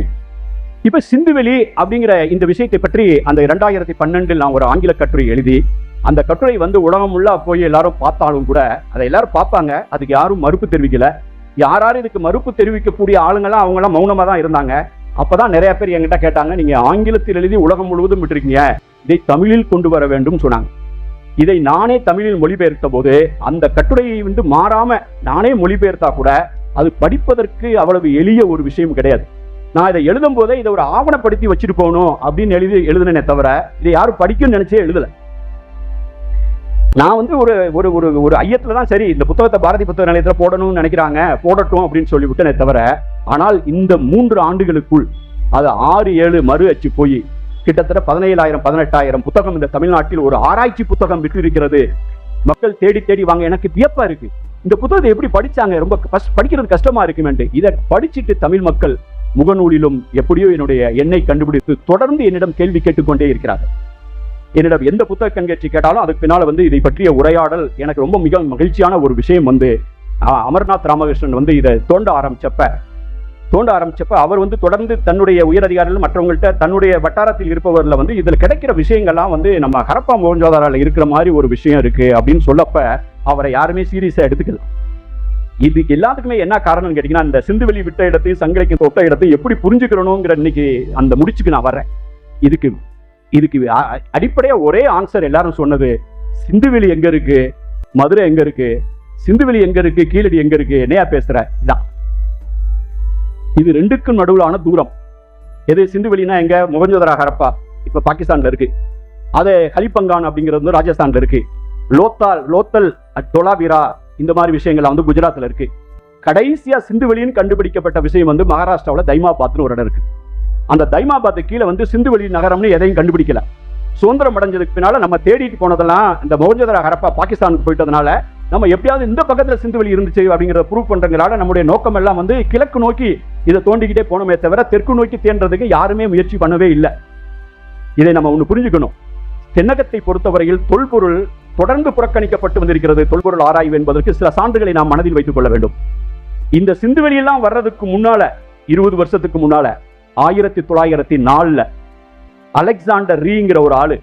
இப்ப சிந்துவெளி அப்படிங்கிற இந்த விஷயத்தை பற்றி அந்த 2012 நான் ஒரு ஆங்கில கட்டுரை எழுதி, அந்த கட்டுரை வந்து உலகம் உள்ள போய் எல்லாரும் பார்த்தாலும் கூட அதை எல்லாரும் பார்ப்பாங்க, அதுக்கு யாரும் மறுப்பு தெரிவிக்கல. யாரும் இதுக்கு மறுப்பு தெரிவிக்கக்கூடிய ஆளுங்கெல்லாம் அவங்களாம் மௌனமா தான் இருந்தாங்க. அப்பதான் நிறைய பேர் என்கிட்ட கேட்டாங்க, நீங்க ஆங்கிலத்தில் எழுதி உலகம் முழுவதும் விட்டுருக்கீங்க, இதை தமிழில் கொண்டு வர வேண்டும் சொன்னாங்க. இதை நானே தமிழில் மொழிபெயர்த்த போது அந்த கட்டுரையை வந்து மாறாம நானே மொழிபெயர்த்தா கூட அது படிப்பதற்கு அவ்வளவு எளிய ஒரு விஷயம் கிடையாது. நான் இதை எழுதும் போதே இதை ஒரு ஆவணப்படுத்தி வச்சுட்டு போகணும் அப்படின்னு எழுதுனே தவிர இதை யாரும் படிக்கணும்னு நினைச்சே எழுதல. நான் வந்து ஒரு ஒரு ஒரு ஒரு ஐயத்துல தான் சரி இந்த புத்தகத்தை பாரதி புத்தக நிலையத்தில் போடணும்னு நினைக்கிறாங்க, போடட்டும் அப்படின்னு சொல்லி விட்டனே தவிர, ஆனால் இந்த 3 ஆண்டுகளுக்குள் அது 6-7 மறு அச்சு போய் கிட்டத்தட்ட 17,000-18,000 புத்தகம் இந்த தமிழ்நாட்டில் ஒரு ஆராய்ச்சி புத்தகம் விட்டு இருக்கிறது. மக்கள் தேடி தேடி வாங்க. எனக்கு வியப்பா இருக்கு, இந்த புத்தகத்தை எப்படி படிச்சாங்க, ரொம்ப படிக்கிறது கஷ்டமா இருக்குமென்று. இதை படிச்சுட்டு தமிழ் மக்கள் முகநூலிலும் எப்படியோ என்னுடைய எண்ணை கண்டுபிடித்து தொடர்ந்து என்னிடம் கேள்வி கேட்டுக்கொண்டே இருக்கிறார்கள். என்னிடம் எந்த புத்தக கண்காட்சி கேட்டாலும் அதுக்கு பின்னால வந்து இதை பற்றிய உரையாடல். எனக்கு ரொம்ப மிக மகிழ்ச்சியான ஒரு விஷயம் வந்து அமர்நாத் ராமகிருஷ்ணன் வந்து இதை தோண்ட ஆரம்பிச்சப்ப அவர் வந்து தொடர்ந்து தன்னுடைய உயர் அதிகாரிகள் மற்றவங்கள்ட்ட தன்னுடைய வட்டாரத்தில் இருப்பவர்ல வந்து இதுல கிடைக்கிற விஷயங்கள்லாம் வந்து நம்ம ஹரப்பா மொஹஞ்சதாரோல இருக்கிற மாதிரி ஒரு விஷயம் இருக்கு அப்படின்னு சொல்லப்ப அவரை யாருமே சீரியஸா எடுத்துக்கல. இது எல்லாத்துக்குமே என்ன காரணம் கேட்டீங்கன்னா, இந்த சிந்துவெளி விட்ட இடத்தையும் சங்கிலிக்கு தொட்ட இடத்தையும் எப்படி புரிஞ்சுக்கிறோங்கிற இன்னைக்கு அந்த முடிச்சுக்கு நான் வர்றேன். இதுக்கு அடிப்படையா ஒரே ஆன்சர் எல்லாரும் சொன்னது, சிந்துவெளி எங்க இருக்கு, மதுரை எங்க இருக்கு, சிந்துவெளி எங்க இருக்கு, கீழடி எங்க இருக்கு, என்னையா பேசுற, இதான். இது ரெண்டுக்கும் நடுவிலான தூரம். எது சிந்துவெளினா எங்க, மொஹஞ்சதாரோ ஹரப்பா இப்ப பாகிஸ்தான்ல இருக்கு, அது ஹலிபங்கான் அப்படிங்கிறது ராஜஸ்தான்ல இருக்கு, லோத்தல் டொலாவிரா இந்த மாதிரி விஷயங்கள் வந்து குஜராத்ல இருக்கு. கடைசியா சிந்துவெளின்னு கண்டுபிடிக்கப்பட்ட விஷயம் வந்து மகாராஷ்டிராவில் தைமாபாத்னு ஒரு இடம் இருக்கு. அந்த தைமாபாத் கீழே வந்து சிந்துவெளி நகரம்னு எதையும் கண்டுபிடிக்கல. சுதந்திரம் அடைஞ்சதுக்கு பின்னால நம்ம தேடிட்டு போனதெல்லாம் இந்த மொஹஞ்சதாரோ ஹரப்பா பாகிஸ்தானுக்கு போயிட்டதுனால நம்ம எப்படியாவது இந்த பக்கத்துல சிந்துவெளி இருந்துச்சு அப்படிங்கிறத ப்ரூவ் பண்றதுனால நம்முடைய நோக்கம் எல்லாம் வந்து கிழக்கு நோக்கி இதை தோண்டிக்கிட்டே போனோமே தவிர தெற்கு நோக்கி தேன்றதுக்கு யாருமே முயற்சி பண்ணவே இல்லை. இதை நம்ம ஒண்ணு புரிஞ்சுக்கணும். தென்னகத்தை பொறுத்தவரையில் தொல்பொருள் தொடர்ந்து புறக்கணிக்கப்பட்டு வந்திருக்கிறது. தொல்பொருள் ஆராய்வு என்பதற்கு சில சான்றுகளை நாம் மனதில் வைத்துக் கொள்ள வேண்டும். இந்த சிந்துவெளியெல்லாம் வர்றதுக்கு முன்னால 20 வருஷத்துக்கு முன்னால 1904 அலெக்சாண்டர் ரீங்கிற ஒரு ஆளு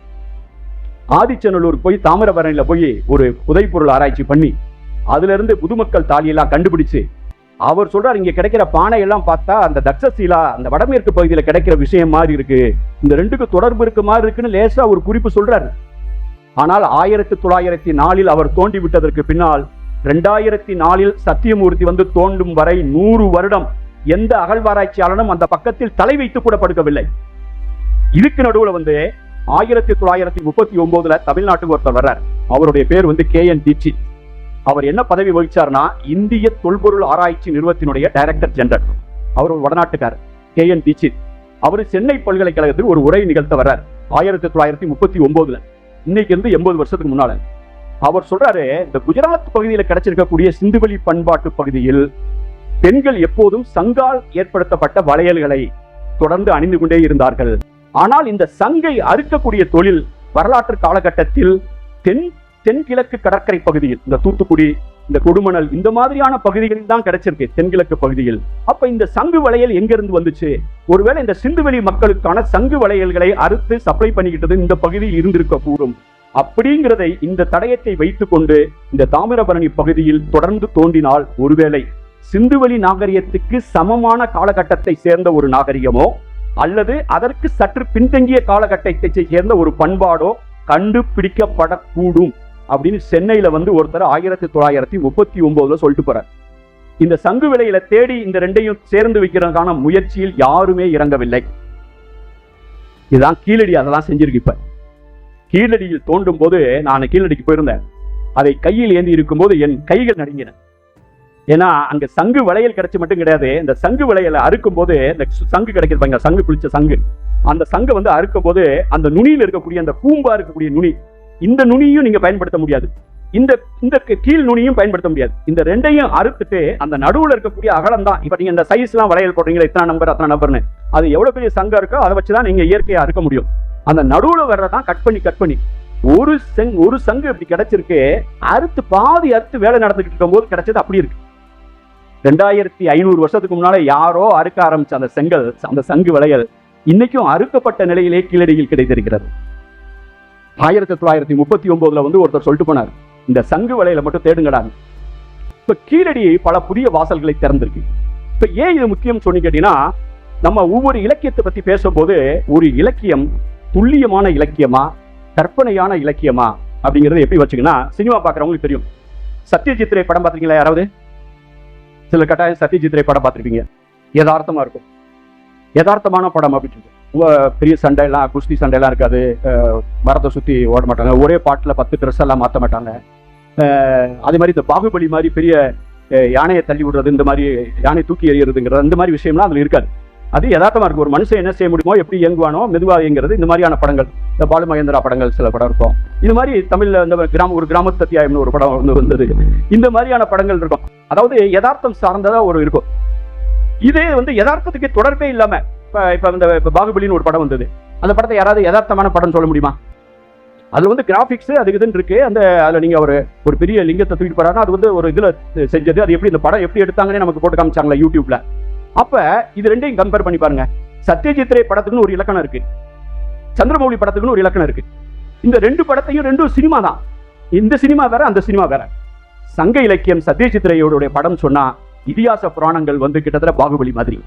ஆதிச்சநல்லூர் போய் தாமிரபரணியில போய் ஒரு புதைப்பொருள் ஆராய்ச்சி பண்ணி அதுல இருந்து புதுமக்கள் தாலியெல்லாம் கண்டுபிடிச்சு அவர் சொல்றாரு, இங்க கிடைக்கிற பானை எல்லாம் பார்த்தா அந்த தக்ஷசீலா அந்த வடமேற்கு பகுதியில் கிடைக்கிற விஷயம் மாதிரி இருக்கு, இந்த ரெண்டுக்கு தொடர்பு இருக்கு மாதிரி இருக்குன்னு லேசா ஒரு குறிப்பு சொல்றாரு. ஆனால் 1904 அவர் தோண்டி விட்டதற்கு பின்னால் 2004 சத்தியமூர்த்தி வந்து தோண்டும் வரை 100 வருடம் எந்த அகழ்வாராய்ச்சியாளனும் அந்த பக்கத்தில் தலை வைத்து கூட படுக்கவில்லை. இதுக்கு நடுவுல வந்து 1939 தமிழ்நாட்டுக்கு ஒருத்தர் வர்றார். அவருடைய பேர் வந்து KN தீட்சித். அவர் என்ன பதவி வகிச்சார்னா இந்திய தொல்பொருள் ஆராய்ச்சி நிறுவனத்தினுடைய டைரக்டர் ஜெனரல். அவர் ஒரு வடநாட்டுக்காரர் KN தீட்சித். அவர் சென்னை பல்கலைக்கழகத்தில் ஒரு உரை நிகழ்த்த வர்றார் 1939. இன்னைக்கு இருந்து 80 வருஷத்துக்கு முன்னால. அவர் சொல்றாரு, இந்த குஜராத் பகுதியில் கிடைச்சிருக்கக்கூடிய சிந்துவெளி பண்பாட்டு பகுதியில் பெண்கள் எப்போதும் சங்கால் ஏற்படுத்தப்பட்ட வளையல்களை தொடர்ந்து அணிந்து கொண்டே இருந்தார்கள். ஆனால் இந்த சங்கை அறுக்கக்கூடிய தொழில் வரலாற்று காலகட்டத்தில் தென்கிழக்கு கடற்கரை பகுதியில், இந்த தூத்துக்குடி, இந்த கொடுமணல், இந்த மாதிரியான பகுதிகளில் தான் கிடைச்சிருக்கு, தென்கிழக்கு பகுதியில். அப்ப இந்த சங்கு வளையல் எங்க இருந்து வந்துச்சு? ஒருவேளை இந்த சிந்துவெளி மக்களுக்கான சங்கு வளையல்களை அறுத்து சப்ளை பண்ணிக்கிட்டது இந்த பகுதியில் இருந்திருக்க கூடும். அப்படிங்கிறதை இந்த தடயத்தை வைத்துக் கொண்டு இந்த தாமிரபரணி பகுதியில் தொடர்ந்து தோண்டினால் ஒருவேளை சிந்துவெளி நாகரிகத்துக்கு சமமான காலகட்டத்தை சேர்ந்த ஒரு நாகரிகமோ அல்லது அதற்கு சற்று பின்தங்கிய காலகட்டத்தை சேர்ந்த ஒரு பண்பாடோ கண்டுபிடிக்கப்படக்கூடும் அப்படின்னு சென்னையில வந்து ஒருத்தர் 1939 சொல்லிட்டு போறார். இந்த சங்கு விலையில தேடி இந்த ரெண்டையும் சேர்ந்து வைக்கிறதுக்கான முயற்சியில் யாருமே இறங்கவில்லை. இதுதான் கீழடி அதெல்லாம் செஞ்சிருக்கு. இப்ப கீழடியில் தோண்டும் போது நான் கீழடிக்கு போயிருந்தேன். அதை கையில் ஏந்தி இருக்கும் போது என் கைகள் நடுங்கின. ஏன்னா அங்க சங்கு வளையல் கிடைச்சு மட்டும் கிடையாது, இந்த சங்கு வளையலை அறுக்கும் போது இந்த சங்கு கிடைக்கிறது, சங்கு குளிச்ச சங்கு, அந்த சங்கு வந்து அறுக்கும் போது அந்த நுனியில் இருக்கக்கூடிய அந்த கூம்பா இருக்கக்கூடிய நுனி, இந்த நுனியும் நீங்க பயன்படுத்த முடியாது, இந்த கீழ் நுனியும் பயன்படுத்த முடியாது. இந்த ரெண்டையும் அறுத்துட்டு அந்த நடுவுல இருக்கக்கூடிய அகலம் தான். இப்ப நீங்க இந்த சைஸ் எல்லாம் வளையல் போடுறீங்களா, இத்தனை நம்பர் அத்தனை நம்பர்னு, அது எவ்வளவு பெரிய சங்கா இருக்கோ அதை வச்சுதான் நீங்க இயற்கையா அறுக்க முடியும். அந்த நடுவுல வர்றதான் கட் பண்ணி ஒரு சங்கு இப்படி கிடைச்சிருக்கு. அறுத்து பாதி அறுத்து வேலை நடந்துகிட்டு இருக்கும் போது கிடைச்சது அப்படி இருக்கு. 2500 வருஷத்துக்கு முன்னால யாரோ அறுக்க ஆரம்பிச்ச அந்த செங்கல், அந்த சங்கு வளையல் இன்னைக்கும் அறுக்கப்பட்ட நிலையிலே கீழடியில் கிடைத்திருக்கிறது. 1939 வந்து ஒருத்தர் சொல்லிட்டு போனார், இந்த சங்கு வளையலை மட்டும் தேடுங்கடா. இப்ப கீழடி பல புதிய வாசல்களை திறந்திருக்கு. இப்ப ஏன் இது முக்கியம் சொன்னி கேட்டீங்கன்னா, நம்ம ஒவ்வொரு இலக்கியத்தை பத்தி பேசும்போது ஒரு இலக்கியம் துல்லியமான இலக்கியமா, கற்பனையான இலக்கியமா, அப்படிங்கிறது எப்படி வச்சுக்கன்னா, சினிமா பார்க்குறவங்களுக்கு தெரியும். சத்யஜித் ரே படம் பார்த்துருக்கீங்களா யாராவது? சில கட்டாயம் சத்யஜித் ரே படம் பார்த்துருப்பீங்க. யதார்த்தமாக இருக்கும், யதார்த்தமான படம் அப்படின்னு. பெரிய சண்டையெல்லாம், குஸ்தி சண்டையெல்லாம் இருக்காது, மரத்தை சுற்றி ஓட மாட்டாங்க, ஒரே பாட்டில் 10 ட்ரெஸ் எல்லாம் மாற்ற மாட்டாங்க. அதே மாதிரி இந்த பாகுபலி மாதிரி பெரிய யானையை தள்ளி விடுறது, இந்த மாதிரி யானை தூக்கி எறிகிறதுங்கிறது, இந்த மாதிரி விஷயம்லாம் அதில் இருக்காது. அது யதார்த்தமாக இருக்கும். ஒரு மனுஷன் என்ன செய்ய முடியுமோ, எப்படி இயங்குவானோ மெதுவாக இயங்குறது, இந்த மாதிரியான படங்கள். இந்த பாலு மகேந்திரா படங்கள் சில படம் இருக்கும். இது மாதிரி தமிழில் இந்த ஒரு கிராமத்து அத்தியாயம்னு ஒரு படம் வந்தது. இந்த மாதிரியான படங்கள் இருக்கும். அதாவது யதார்த்தம் சார்ந்ததாக ஒரு இருக்கும். இதே யதார்த்தத்துக்கு தொடர்பே இல்லாம இப்ப பாகுபலின்னு ஒரு படம் வந்தது. அந்த படத்தை யாராவது யதார்த்தமான படம் சொல்ல முடியுமா? அதுல கிராபிக்ஸ் அதுக்கு இதுன்னு இருக்கு. அதுல நீங்க ஒரு பெரிய லிங்கத்தை தூக்கிட்டு போறாருன்னா அது ஒரு இதுல செஞ்சது. அது எப்படி இந்த படம் எப்படி எடுத்தாங்கன்னு நமக்கு போட்டு காமிச்சாங்களா யூடியூப்ல. அப்ப இது ரெண்டையும் கம்பேர் பண்ணி பாருங்க. சத்யஜித் ரே படத்துக்குன்னு ஒரு இலக்கணம் இருக்கு, சந்திரமௌலி படத்துக்குன்னு ஒரு இலக்கணம் இருக்கு. இந்த ரெண்டு படத்தையும் ரெண்டும் சினிமா தான். இந்த சினிமா வேற, அந்த சினிமா வேற. சங்க இலக்கியம் சத்யஜித் ரேயோட படம் சொன்னா இதிகாச புராணங்கள் கிட்டத்தட்ட பாகுபலி மாதிரி.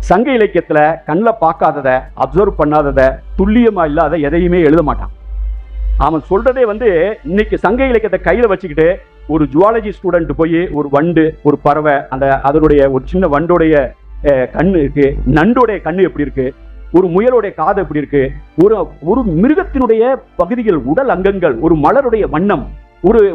சங்க இலக்கியத்துல கண்ணில் பார்க்காதத, அப்சர்வ் பண்ணாதத, துல்லியமா இல்லாத எதையுமே எழுத மாட்டான். அவன் சொல்றதே இன்னைக்கு சங்க இலக்கியத்தை கையில வச்சுக்கிட்டு ஒரு ஜுவாலஜி ஸ்டூடெண்ட் போய் ஒரு வண்டு, ஒரு பறவை, அதனுடைய ஒரு சின்ன வண்டோடைய கண்ணு இருக்கு, நண்டோடைய கண்ணு எப்படி இருக்கு, ஒரு முயலுடைய காது எப்படி இருக்கு, ஒரு மிருகத்தினுடைய பகுதிகள், உடல் அங்கங்கள், ஒரு மலருடைய வண்ணம்,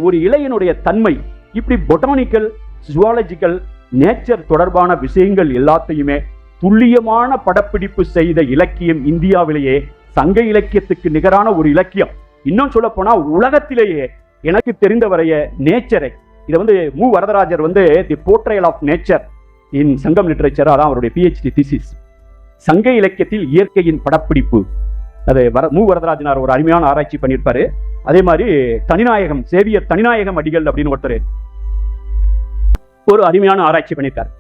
ஒரு இலையினுடைய தன்மை, இப்படி பொட்டானிக்கல், ஜுவாலஜிக்கல், நேச்சர் தொடர்பான விஷயங்கள் எல்லாத்தையுமே துல்லியமான படப்பிடிப்பு செய்த இலக்கியம் இந்தியாவிலேயே சங்க இலக்கியத்துக்கு நிகரான ஒரு இலக்கியம். இன்னும் சொல்ல போனா உலகத்திலேயே எனக்கு தெரிந்த வரைய நேச்சரை, இதை மு வரதராஜர் தி போர்ட்ரையல் ஆஃப் நேச்சர் இன் சங்கம் லிட்டரேச்சர், அதான் அவருடைய PhD தீசிஸ். சங்க இலக்கியத்தில் இயற்கையின் படப்பிடிப்பு, அது மு வரதராஜனார் ஒரு அருமையான ஆராய்ச்சி பண்ணியிருப்பாரு. அதே மாதிரி தனிநாயகம், சேவியர் தனிநாயகம் அடிகள் அப்படின்னு ஒருத்தர் ஒரு அருமையான ஆராய்ச்சி பண்ணியிருக்காரு.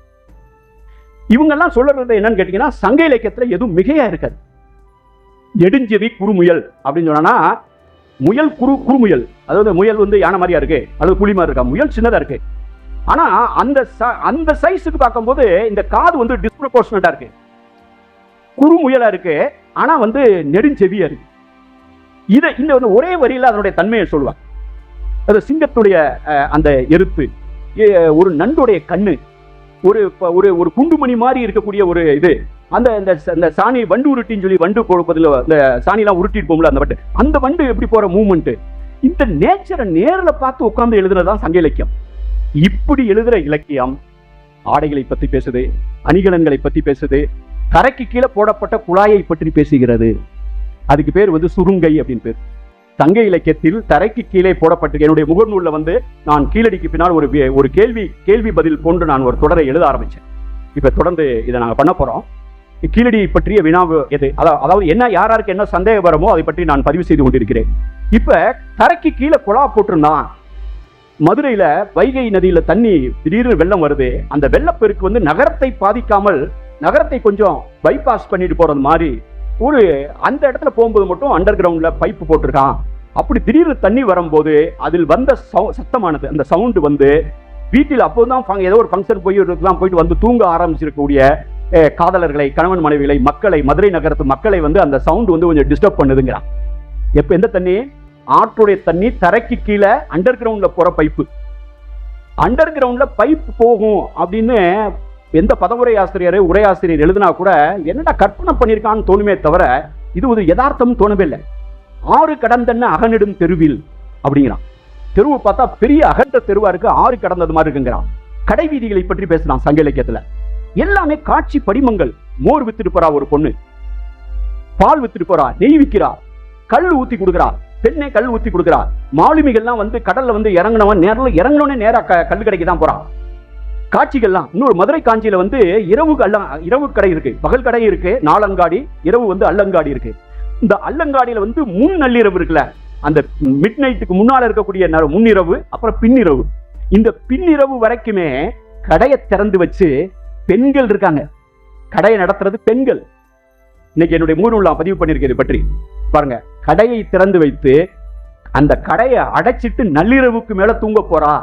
இவங்கெல்லாம் சொல்றது என்னன்னு கேட்டீங்கன்னா, சங்க இலக்கியத்துல எதுவும் மிகையா இருக்காது. நெடுஞ்செவி குறுமுயல் அப்படின்னு சொன்னா, முயல் குறுமுயல், அதாவது முயல் யானை மாதிரியா இருக்கு அல்லது புலி மாதிரி இருக்கா, முயல் சின்னதா இருக்கு. ஆனா அந்த சைஸுக்கு பார்க்கும்போது இந்த காது டிஸ்ப்ரொபோர்ஷனட்டா இருக்கு, குறுமுயலா இருக்கு. ஆனா நெடுஞ்செவியா இருக்கு. இதை இந்த ஒரே வரியில அதனுடைய தன்மையை சொல்லுவாங்க. அது சிங்கத்துடைய அந்த எருத்து, ஒரு நண்டுடைய கண்ணு, ஒரு குண்டுமணி மாதிரி இருக்கக்கூடிய ஒரு இது, அந்த சாணி வண்டு உருட்டின்னு சொல்லி வண்டு கொடுப்பதில் அந்த சாணிலாம் உருட்டிட்டு போகும்ல, அந்த வண்டு எப்படி போற மூவ்மெண்ட், இந்த நேச்சரை நேரில் பார்த்து உட்கார்ந்து எழுதுனதுதான் சங்க இலக்கியம். இப்படி எழுதுற இலக்கியம் ஆடைகளை பத்தி பேசுது, அணிகலன்களை பத்தி பேசுது, தரைக்கு கீழே போடப்பட்ட குழாயை பற்றி பேசுகிறது. அதுக்கு பேர் சுருங்கை அப்படின்னு பேர். சங்க இலக்கியத்தில் தரைக்கு கீழே போடப்பட்டு, என்னுடைய முகநூல்ல நான் கீழடிக்கு பின்னால் ஒரு கேள்வி பதில் போன்று நான் ஒரு தொடரை எழுத ஆரம்பிச்சேன். இப்ப தொடர்ந்து இதை நாங்க பண்ண போறோம். கீழடி பற்றிய வினாவு எது, அதாவது என்ன, யாருக்கு என்ன சந்தேகம் வருமோ அதை பற்றி நான் பதிவு செய்து கொண்டிருக்கிறேன். இப்ப தரைக்கு கீழே குழா போட்டிருந்தான். மதுரையில வைகை நதியில தண்ணி திடீர்னு வெள்ளம் வருது. அந்த வெள்ளப்பெருக்கு நகரத்தை பாதிக்காமல், நகரத்தை கொஞ்சம் பைபாஸ் பண்ணிட்டு போறது மாதிரி அந்த இடத்துல போகும்போது மட்டும் அண்டர் கிரவுண்ட்ல பைப்பு போட்டிருக்கான். அப்படி திடீர்னு தண்ணி வரும்போது அதில் வந்த சத்தமானது, அந்த சவுண்டு வீட்டில் அப்போதான் ஏதோ ஒரு ஃபங்க்ஷன் போயிட்டு தூங்க ஆரம்பிச்சிருக்கக்கூடிய காதலர்களை, கணவன் மனைவிகளை, மக்களை, மதுரை நகரத்து மக்களை அந்த சவுண்ட் கொஞ்சம் டிஸ்டர்ப் பண்ணுதுங்கிறான். எப்ப எந்த தண்ணி? ஆற்றுடைய தண்ணி தரைக்கு கீழே அண்டர் கிரவுண்ட்ல போற பைப்பு. அண்டர் கிரவுண்ட்ல பைப் போகும் அப்படின்னு எந்த பதவுரை ஆசிரியர், உரையாசிரியர் எழுதினா கூட என்னடா கற்பனை பண்ணியிருக்கான்னு தோணுமே தவிர இது ஒரு யதார்த்தம் தோணவே இல்லை. ஆறு கடந்தன்னு அகனிடும் தெருவில் அப்படிங்கிறான். தெருவு பார்த்தா பெரிய அகன்ற தெருவா இருக்கு, ஆறு கடந்தது மாதிரி இருக்குங்கிறான். கடை வீதிகளை பற்றி பேசுறான் சங்க இலக்கியத்துல. எல்லாமே காட்சி படிமங்கள். மோர் வித்துட்டு போறா ஒரு பொண்ணு, பால் வித்துட்டு போறா, நெய் விற்கிறா, கல் ஊத்தி கொடுக்குறா, பெண்ணே கல் ஊத்தி கொடுக்குறா. மாலுமிகள்லாம் கடல்ல இறங்கினவன் இறங்கினோடனே நேரா கல் கடைக்கு தான் போறான். காட்சிகள்லாம் இன்னொரு மதுரை காஞ்சியில இரவு கடை இருக்கு, பகல் கடை இருக்கு, நாளங்காடி, இரவு அல்லங்காடி இருக்கு. இந்த அல்லங்காடியில முன் நள்ளிரவு இருக்குல்ல, அந்த மிட் நைட்டுக்கு முன்னால இருக்கக்கூடிய முன்னிரவு, அப்புறம் பின்னிரவு. இந்த பின்னிரவு வரைக்குமே கடையை திறந்து வச்சு பெண்கள் இருக்காங்க. கடையை நடத்துறது பெண்கள். இன்னைக்கு என்னுடைய முகநூல்ல பதிவு பண்ணிருக்கிறது பற்றி பாருங்க. கடையை திறந்து வைத்து அந்த கடையை அடைச்சிட்டு நள்ளிரவுக்கு மேல தூங்க போறா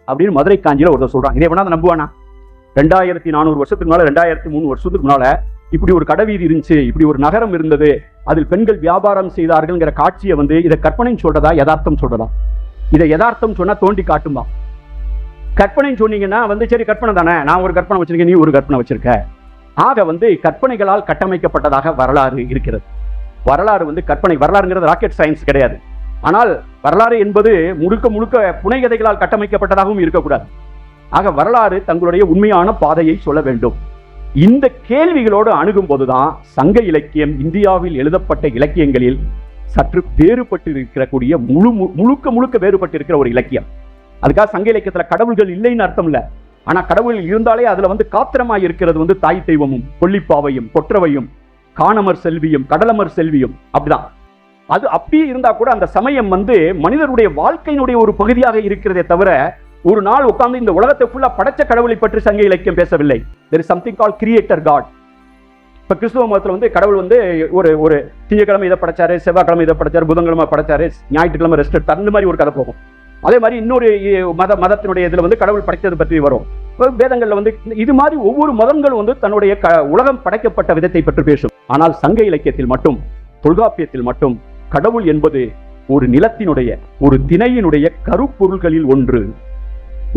அப்படின்னு மதுரை காஞ்சியில ஒருத்தர் சொல்றாங்க. இதை வேணா நம்புவானா? 2400 வருஷத்துக்கு முன்னால, 2003 வருஷத்துக்கு முன்னால இப்படி ஒரு கடைவீதி இருந்துச்சு, இப்படி ஒரு நகரம் இருந்தது, அதில் பெண்கள் வியாபாரம் செய்தார்கள்ங்கிற காட்சியை வந்து இதை கற்பனை சொல்றதா யதார்த்தம் சொல்றதா? இதை யதார்த்தம் சொன்னா தோண்டி காட்டுமா? கற்பனை சொன்னீங்கன்னா வந்து சரி கற்பனை தானே, நான் ஒரு கற்பனை வச்சிருக்கேன், நீ ஒரு கற்பனை வச்சிருக்க. ஆக வந்து கற்பனைகளால் கட்டமைக்கப்பட்டதாக வரலாறு இருக்கிறது. வரலாறு வந்து கற்பனை, வரலாறுங்கிறது ராக்கெட் சயின்ஸ் கிடையாது. ஆனால் வரலாறு என்பது முழுக்க முழுக்க புனைகதைகளால் கட்டமைக்கப்பட்டதாகவும் இருக்கக்கூடாது. ஆக வரலாறு தங்களுடைய உண்மையான பாதையை சொல்ல வேண்டும். இந்த கேள்விகளோடு அணுகும் போதுதான் சங்க இலக்கியம் இந்தியாவில் எழுதப்பட்ட இலக்கியங்களில் சற்று வேறுபட்டு இருக்கக்கூடிய முழுக்க முழுக்க வேறுபட்டு இருக்கிற ஒரு இலக்கியம். அதுக்காக சங்க இலக்கியத்துல கடவுள்கள் இல்லைன்னு அர்த்தம் இல்ல. ஆனா கடவுள் இருந்தாலே அதுல வந்து காத்திரமாய் இருக்கிறது வந்து தாய் தெய்வமும் கொல்லிப்பாவையும் கொற்றவையும் காணமர் செல்வியும் கடலமர் செல்வியும். அப்படிதான் அது அப்படியே இருந்தா கூட அந்த சமயம் வந்து மனிதருடைய வாழ்க்கையினுடைய ஒரு பகுதியாக இருக்கிறதே தவிர ஒரு நாள் உட்கார்ந்து இந்த உலகத்தை ஃபுல்லா படைச்ச கடவுளை பற்றி சங்க இலக்கியம் பேசவில்லை. there is something called creator god. இப்ப கிறிஸ்துவ மதத்துல வந்து கடவுள் வந்து ஒரு திங்கக்கிழமை இதை படைச்சாரு, செவ்வாய்க்கிழமை இதை படைச்சாரு, புதன்கிழமை படைச்சாரு, ஞாயிற்றுக்கிழமை ரெஸ்ட் எடுத்தாரு, அந்த மாதிரி ஒரு கதை போகும். அதே மாதிரி இன்னொரு மதத்தினுடைய இதுல வந்து கடவுள் படைத்தது பற்றி வரும். வேதங்கள்ல வந்து இது மாதிரி ஒவ்வொரு மதங்களும் வந்து தன்னுடைய உலகம் படைக்கப்பட்ட விதத்தை பற்றி பேசும். ஆனால் சங்க இலக்கியத்தில் மட்டும், தொல்காப்பியத்தில் மட்டும் கடவுள் என்பது ஒரு நிலத்தினுடைய ஒரு திணையினுடைய கருப்பொருள்களில் ஒன்று.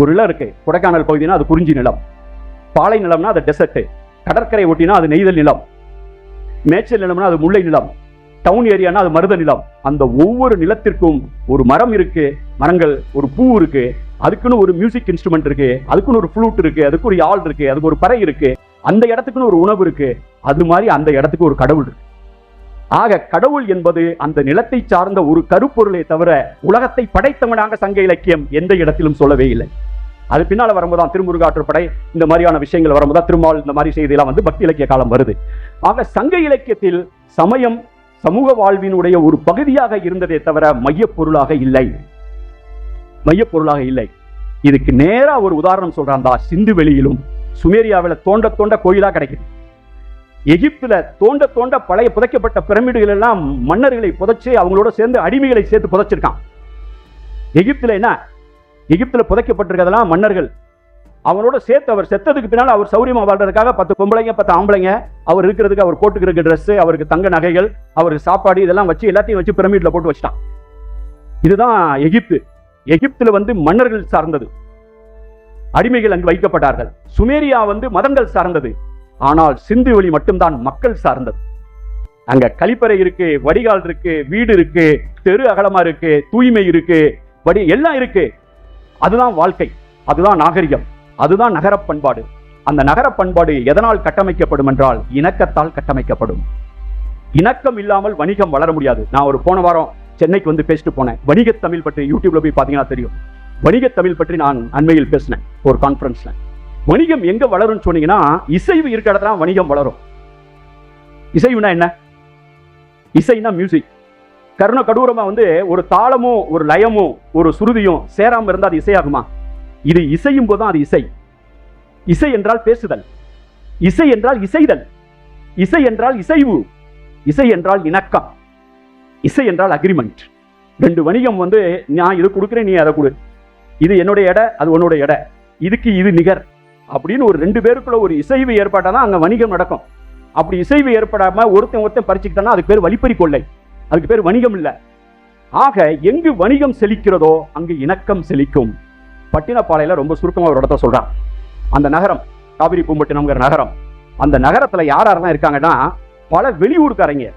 ஒரு நிலம் இருக்கு, கொடைக்கானல் பகுதினா அது குறிஞ்சி நிலம், பாலை நிலம்னா அது டெசர்ட், கடற்கரை ஒட்டினா அது நெய்தல் நிலம், மேய்ச்சல் நிலம்னா அது முல்லை நிலம், டவுன் ஏரியானா அது மருத நிலம். அந்த ஒவ்வொரு நிலத்திற்கும் ஒரு மரம் இருக்கு, மரங்கள், ஒரு பூ இருக்கு, அதுக்குன்னு ஒரு மியூசிக் இன்ஸ்ட்ருமெண்ட் இருக்கு, அதுக்குன்னு ஒரு ஃப்ளூட் இருக்கு, அதுக்கு ஒரு யாழ் இருக்கு, அதுக்கு ஒரு பறை இருக்கு, அந்த இடத்துக்குன்னு ஒரு உணவு இருக்கு. அது மாதிரி அந்த இடத்துக்கு ஒரு கடவுள் இருக்கு. ஆக கடவுள் என்பது அந்த நிலத்தை சார்ந்த ஒரு கருப்பொருளை தவிர உலகத்தை படைத்தவனாக சங்க இலக்கியம் எந்த இடத்திலும் சொல்லவே இல்லை. அது பின்னால வரும்போதுதான் திருமுருகாற்றுப்படை இந்த மாதிரியான விஷயங்கள் வரும்போது திருமால் இந்த மாதிரி செய்தியெல்லாம் வந்து பக்தி இலக்கிய காலம் வருது. ஆக சங்க இலக்கியத்தில் சமயம் சமூக வாழ்வினுடைய ஒரு பகுதியாக இருந்ததே தவிர மையப்பொருளாக இல்லை. மையப்பொருளாக இல்லை. இதுக்கு நேரா ஒரு உதாரணம் சொல்றான். சிந்து வெளியிலும் சுமேரியாவில் தோண்ட தோண்ட கோயிலா கிடைக்குது. எகிப்துல தோண்ட தோண்ட பழைய புதைக்கப்பட்ட பிரமிடுகள் எல்லாம் மன்னர்களை புதைச்சு அவங்களோட சேர்ந்து அடிமைகளை சேர்த்து புதைச்சிருக்கான். எகிப்துல என்ன, எகிப்துல புதைக்கப்பட்டிருக்கிறதெல்லாம் மன்னர்கள் அவனோட சேர்த்து அவர் செத்ததுக்கு பின்னால் அவர் சௌரியமா வாழ்றதுக்காக 10 பொம்பளைங்க 10 ஆம்பளைங்க அவர் இருக்கிறதுக்கு அவர் போட்டுக்கிற ட்ரெஸ், அவருக்கு தங்க நகைகள், அவருக்கு சாப்பாடு இதெல்லாம் வச்சு எல்லாத்தையும் வச்சு பிரமிட்ல போட்டு வச்சிட்டான். இதுதான் எகிப்து. எகிப்துல வந்து மன்னர்கள் சார்ந்தது, அடிமைகள் அங்கு வைக்கப்பட்டார்கள். சுமேரியா வந்து மதங்கள் சார்ந்தது. ஆனால் சிந்து வெளி மட்டும்தான் மக்கள் சார்ந்தது. அங்க கழிப்பறை இருக்கு, வடிகால் இருக்கு, வீடு இருக்கு, தெரு அகலமா இருக்கு, தூய்மை இருக்கு, எல்லாம் இருக்கு. அதுதான் வாழ்க்கை, அதுதான் நாகரிகம், அதுதான் நகர பண்பாடு. அந்த நகர பண்பாடு எதனால் கட்டமைக்கப்படும் என்றால் இணக்கத்தால் கட்டமைக்கப்படும். இணக்கம் இல்லாமல் வணிகம் வளர முடியாது. நான் ஒரு போன வாரம் சென்னைக்கு வந்து பேசிட்டு போனேன். வணிக தமிழ் பற்றி யூடியூப்ல போய் பாத்தீங்கன்னா தெரியும். வணிக தமிழ் பற்றி நான் அண்மையில் பேசினேன் ஒரு கான்ஃபரன்ஸ்ல. வணிகம் எங்க வளரும் சொன்னீங்கன்னா இசைவு இருக்கிற இடத்துல வணிகம் வளரும். இசைவுனா என்ன? இசைனா மியூசிக். கருண கடூரமா வந்து ஒரு தாளமும் ஒரு லயமும் ஒரு சுருதியும் சேராம இருந்தா அது இசையாகுமா? இது இசையும் போதுதான் அது இசை. இசை என்றால் பேசுதல், இசை என்றால் இசைதல், இசை என்றால் இசைவு, இசை என்றால் இணக்கம், இசை என்றால் அக்ரிமெண்ட். ரெண்டு வணிகம் வந்து நான் இது கொடுக்குறேன், நீ அதை கொடு, இது என்னுடைய எடை, அது உன்னோட எடை, இதுக்கு இது நிகர் அப்படின்னு ஒரு ரெண்டு பேருக்குள்ள ஒரு இசைவு ஏற்பட்டாதான் அங்க வணிகம் நடக்கும். அப்படி இசைவு ஏற்படாம ஒருத்தன் பறிச்சுக்கிட்டானா அதுக்கு பேர் வழிப்பறி கொள்ளை, அதுக்கு பேர் வணிகம் இல்லை. ஆக எங்கு வணிகம் செழிக்கிறதோ அங்கு இணக்கம் செழிக்கும். பட்டினப்பாளையில ரொம்ப சுருக்கமா ஒரு இடத்த சொல்றான். அந்த நகரம் காவிரி பூம்பட்டினம்ங்கிற நகரம். அந்த நகரத்துல யாரெல்லாம் இருக்காங்கன்னா பல வெளியூர்காரங்க,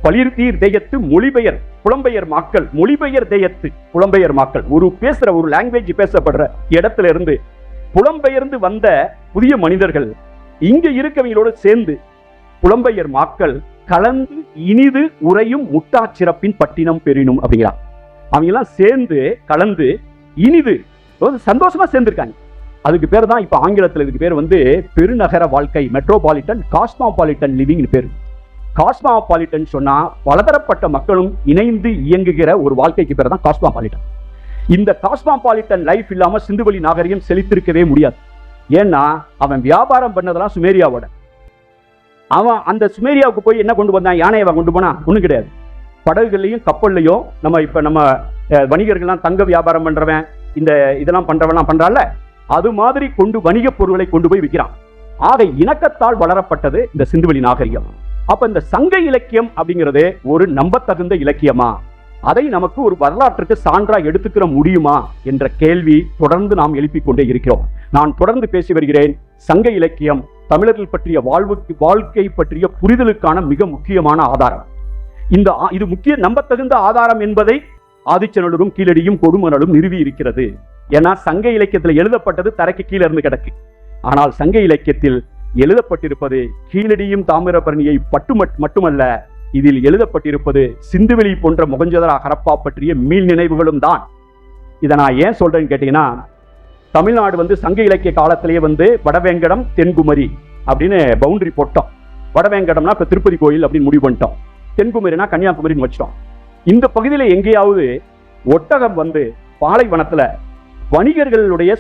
பளிர்தீர் தேயத்து மொழிபெயர் புலம்பெயர் மக்கள், மொழிபெயர் தேயத்து புலம்பெயர் மக்கள், ஒரு பேசுற ஒரு லாங்குவேஜ் பேசப்படுற இடத்துல இருந்து புலம்பெயர்ந்து வந்த புதிய மனிதர்கள் இங்க இருக்கவங்களோடு சேர்ந்து புலம்பெயர் மக்கள் கலந்து இனிது உரையும் முட்டாச்சிறப்பின் பட்டினம் பெறினும் அப்படிங்கிறான். அவங்க எல்லாம் சேர்ந்து கலந்து இனிது சந்தோஷமா சேர்ந்திருக்காங்க. அதுக்கு பேர் தான் இப்ப ஆங்கிலத்தில் இதுக்கு பேர் வந்து பெருநகர வாழ்க்கை, மெட்ரோபாலிட்டன் காஸ்மாபாலிட்டன் லிவிங் பேரு. காஸ்மாபாலிட்டன் சொன்னா பலதரப்பட்ட மக்களும் இணைந்து இயங்குகிற ஒரு வாழ்க்கைக்கு பேர் தான் காஸ்மாபாலிட்டன். இந்த காஸ்மாபாலிட்டன் லைஃப் இல்லாம சிந்துவெளி நாகரிகம் செழித்திருக்கவே முடியாது. ஏன்னா அவன் வியாபாரம் பண்ணதெல்லாம் சுமேரியாவோட. அவன் அந்த சுமேரியாவுக்கு போய் என்ன கொண்டு வந்தான்? யானையவா கொண்டு போனா? ஒண்ணும் கிடையாது. படகுகள்லையும் கப்பல்லையும் நம்ம வணிகர்கள்லாம் தங்க வியாபாரம் பண்றவன் இந்த இதெல்லாம் பண்றவெல்லாம் பண்றான்ல, அது மாதிரி கொண்டு வணிக பொருட்களை கொண்டு போய் விற்கிறான். ஆக இணக்கத்தால் வளரப்பட்டது இந்த சிந்துவெளி நாகரிகம். அப்ப இந்த சங்க இலக்கியம் அப்படிங்கிறது ஒரு நம்பத்தகுந்த இலக்கியமா, அதை நமக்கு ஒரு வரலாற்றுக்கு சான்றா எடுத்துக்கிற முடியுமா என்ற கேள்வி தொடர்ந்து நாம் எழுப்பிக் கொண்டே இருக்கிறோம். நான் தொடர்ந்து பேசி வருகிறேன். சங்க இலக்கியம் தமிழர்கள் பற்றிய வாழ்க்கை பற்றிய புரிதலுக்கான மிக முக்கியமான ஆதாரம். இது முக்கிய நம்பத்தகுந்த ஆதாரம் என்பதை ஆதிச்சநல்லூரும் கீழடியும் கொடுமணலும் நிறுவி இருக்கிறது. ஏன்னா சங்க இலக்கியத்தில் எழுதப்பட்டது தரைக்கு கீழே இருந்து கிடக்கு. ஆனால் சங்க இலக்கியத்தில் எழுதப்பட்டிருப்பது கீழடியும் தாமிரபரணியை மட்டுமல்ல, இதில் எழுதப்பட்டிருப்பது சிந்துவெளி போன்ற மொகஞ்சதாரோ ஹரப்பா பற்றிய மீள் நினைவுகளும் தான். இதை நான் ஏன் சொல்றேன்னு கேட்டீங்கன்னா, தமிழ்நாடு சங்க இலக்கிய காலத்திலேயே வடவேங்கடம் தென்குமரி அப்படின்னு பவுண்டரி போட்டோம். வடவேங்கடம்னா இப்ப திருப்பதி கோயில் அப்படின்னு முடிவு பண்ணிட்டோம். தென்குமரினா கன்னியாகுமரின்னு வச்சிட்டோம். இந்த பகுதியில் எங்கேயாவது ஒட்டகம் பாலைவனத்துல வணிகர்களுடைய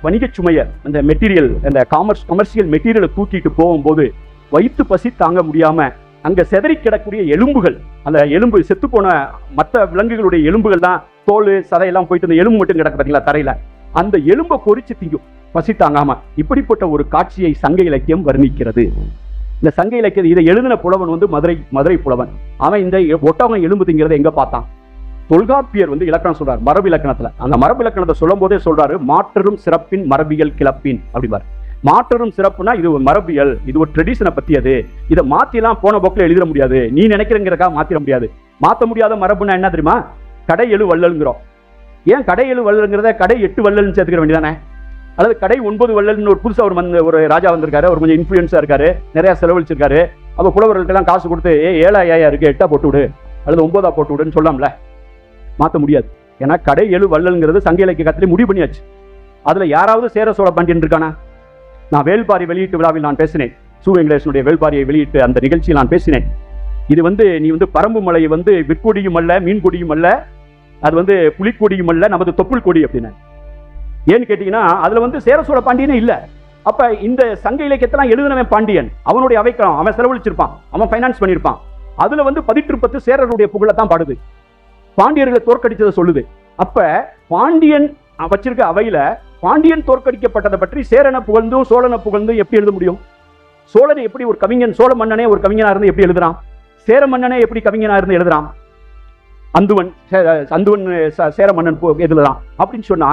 வணிக சுமைய அந்த மெட்டீரியல், அந்த கமர்ஷியல் மெட்டீரியலை தூக்கிட்டு போகும்போது வயிற்று பசி தாங்க முடியாம அங்க செதறி கிடக்கூடிய எலும்புகள், அந்த எலும்பு செத்து போன மற்ற விலங்குகளுடைய எலும்புகள் தான், தோல் சதையெல்லாம் போயிட்டு அந்த எலும்பு மட்டும் கிடக்கு பார்த்தீங்களா தரையில, அந்த எலும்பை பொறிச்சு திங்கும் பசி தாங்காம. இப்படிப்பட்ட ஒரு காட்சியை சங்க இலக்கியம் வர்ணிக்கிறது. இந்த சங்க இலக்கியம் இதை எழுதின புலவன் மதுரை புலவன். அவன் இந்த ஒட்டகம் எலும்பு திங்கிறத எங்க பார்த்தான்? தொல்காப்பியர் இலக்கணம் சொல்றாரு, மரபு இலக்கணத்துல. அந்த மரபு இலக்கணத்தை சொல்லும் போதே சொல்றாரு, மாற்றரும் சிறப்பின் மரபியல் கிளப்பின் அப்படிவார். மாற்றரும் சிறப்புனா இது ஒரு மரபியல், இது ஒரு ட்ரெடிஷனை பத்தியது. இதை மாத்திலாம் போன போக்கில் எழுத முடியாது, நீ நினைக்கிறங்கிறக்கா மாத்திர முடியாது. மாற்ற முடியாத மரபுனா என்ன தெரியுமா? கடை எழு வள்ளல்ங்கிறோம். ஏன் கடை எழு வள்ளல்ங்கிறத கடை 8 வள்ளல்னு சேர்த்துக்கிற வேண்டியதானே? அல்லது கடை 9 வள்ளல்னு ஒரு புதுசா ஒரு ராஜா வந்திருக்காரு, ஒரு கொஞ்சம் இன்ஃபுளுன்ஸா இருக்காரு, நிறைய செலவழிச்சிருக்காரு. அப்ப புலவர்கள்ட்டெல்லாம் காசு கொடுத்து 7 ஐயா இருக்கு 8 போட்டு விடு அல்லது 9 போட்டு விடுன்னு சொல்லாம்ல. மாற்ற முடியாது. ஏன்னா கடை எழு வள்ளல்ங்கிறது சங்க இலக்கிய காலத்திலே முடிவு பண்ணியாச்சு. அதுல யாராவது சேர சோழ பாண்டியன் இருக்கானா? நான் வேள்பாரி வெளியீட்டு விழாவில் நான் பேசினேன். சு வெங்கடேசனுடைய வேள்பாரியை வெளியிட்டு அந்த நிகழ்ச்சியில் நான் பேசினேன். இது நீ பரம்பு மலை விற்கொடியும் அல்ல, மீன் கொடியும் அல்ல, அது புலிக்கொடியும் அல்ல, நமது தொப்புள் கொடி அப்படின்னு. ஏன்னு கேட்டீங்கன்னா அதுல சேர சோழ பாண்டியனே இல்ல. அப்ப இந்த சங்க இலக்கியத்தெல்லாம் எழுதினவன் பாண்டியன், அவனுடைய அவைக்களம், அவன் செலவழிச்சிருப்பான், அவன் பைனான்ஸ் பண்ணிருப்பான். அதுல பதிற்றுப்பத்து சேரருடைய புகழத்தான் பாடுது, பாண்டியர்களை தோற்கடிச்சதை சொல்லுது. அப்ப பாண்டியன் வச்சிருக்க அவையில பாண்டியன் தோற்கடிக்கப்பட்டதை பற்றி சேரனை புகழ்ந்தும் சோழனை புகழ்ந்தும் எப்படி எழுத முடியும்? சோழனை எப்படி ஒரு கவிஞன், சோழ மன்னனே ஒரு கவிஞனா இருந்து எப்படி எழுதுறான்? சேர மன்னனே எப்படி கவிஞனா இருந்து எழுதுறான்? அந்துவன் சேர மன்னன் எழுதுறான் அப்படின்னு சொன்னா,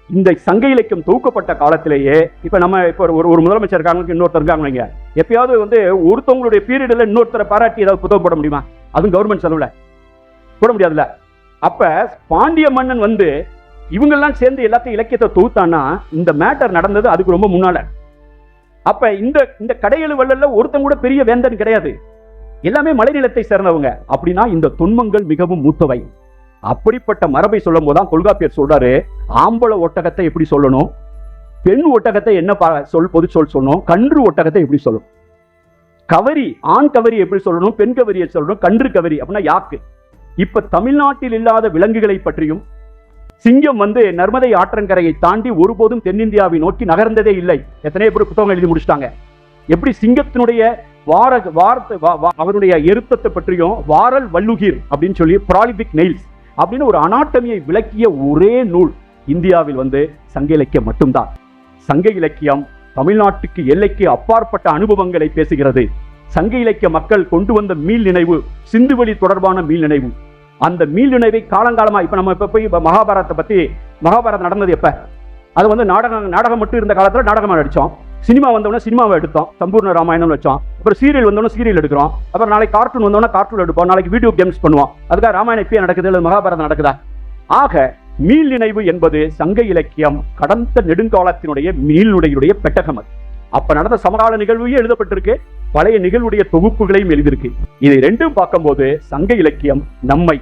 இந்த சங்க இலக்கியம் தொகுக்கப்பட்ட காலத்திலேயே இப்ப நம்ம ஒரு முதலமைச்சர் இருக்காங்க, இன்னொருத்தர் இருக்காங்க, எப்பயாவது ஒருத்தவங்களுடைய பீரியட்ல இன்னொருத்தரை பாராட்டி ஏதாவது புத்தகம் போட முடியுமா? அதுவும் கவர்மெண்ட் செலவுல போட முடியாதுல்ல. அப்ப பாண்டிய மன்னன் இவங்கெல்லாம் சேர்ந்து எல்லாத்தையும் இலக்கியத்தை தொகுத்தானா இந்த மேட்டர் நடந்தது அதுக்கு ரொம்ப முன்னால. அப்ப இந்த கடையெழு வள்ளல்ல ஒருத்தன் கூட பெரிய வேந்தன் கிடையாது, எல்லாமே மலைநிலத்தை சேர்ந்தவங்க. அப்படின்னா இந்த தொன்மங்கள் மிகவும் மூத்தவை. அப்படிப்பட்ட மரபை சொல்லும் போதுதான் தொல்காப்பியர் சொல்றாரு, ஆம்பள ஒட்டகத்தை எப்படி சொல்லணும், பெண் ஒட்டகத்தை என்ன பொது சொல்லணும், கன்று ஒட்டகத்தை எப்படி சொல்லணும், கவரி ஆண் கவரி எப்படி சொல்லணும், பெண் கவரியை சொல்லணும், கன்று கவரி அப்படின்னா யாக்கு. இப்ப தமிழ்நாட்டில் இல்லாத விலங்குகளை பற்றியும், சிங்கம் நர்மதை ஆற்றங்கரையை தாண்டி ஒருபோதும் தென்னிந்தியாவை நோக்கி நகர்ந்ததே இல்லை. எத்தனை பேர் புத்தகம் எழுதி முடிச்சிட்டாங்க. எப்படி சிங்கத்தினுடைய அவருடைய எருத்தத்தை பற்றியும், வாரல் வல்லுகிர் அப்படின்னு சொல்லி ப்ராலிபிக் நெயில்ஸ் அப்படின்னு ஒரு அனாட்டமியை விளக்கிய ஒரே நூல் இந்தியாவில் சங்க இலக்கியம் மட்டும்தான். சங்க இலக்கியம் தமிழ்நாட்டுக்கு எல்லைக்கு அப்பாற்பட்ட அனுபவங்களை பேசுகிறது. சங்க இலக்கிய மக்கள் கொண்டு வந்த மீள் நினைவு, சிந்துவெளி தொடர்பான மீள் நினைவு. அந்த மீள் நினைவை காலங்காலமா இப்ப நம்ம போய் மகாபாரதத்தை பத்தி, மகாபாரதம் நடந்தது எப்ப? அது நாடகம் மட்டும் இருந்த காலத்துல நாடகமா நடிச்சோம். சினிமா வந்தோடனே சினிமாவை எடுத்தோம், சம்பூர்ண ராமாயணம் வச்சோம். அப்புறம் சீரியல் வந்தோடனே சீரியல் எடுக்கிறோம். அப்புறம் நாளைக்கு கார்ட்டூன் வந்தோடனே கார்ட்டூன் எடுப்போம். நாளைக்கு வீடியோ கேம்ஸ் பண்ணுவோம். அதுக்காக ராமாயணம் இப்பயே நடக்குது இல்லை மகாபாரதம் நடக்குதா? ஆக மீள் நினைவு என்பது சங்க இலக்கியம் கடந்த நெடுங்காலத்தினுடைய மீளுடைய பெட்டகம். அப்ப நடந்த சமகால நிகழ்வையும் எழுதப்பட்டிருக்கு, பழைய நிகழ்வுடைய தொகுப்புகளையும் எழுதியிருக்கு. இதை ரெண்டும் பார்க்கும்போது சங்க இலக்கியம் நம்மை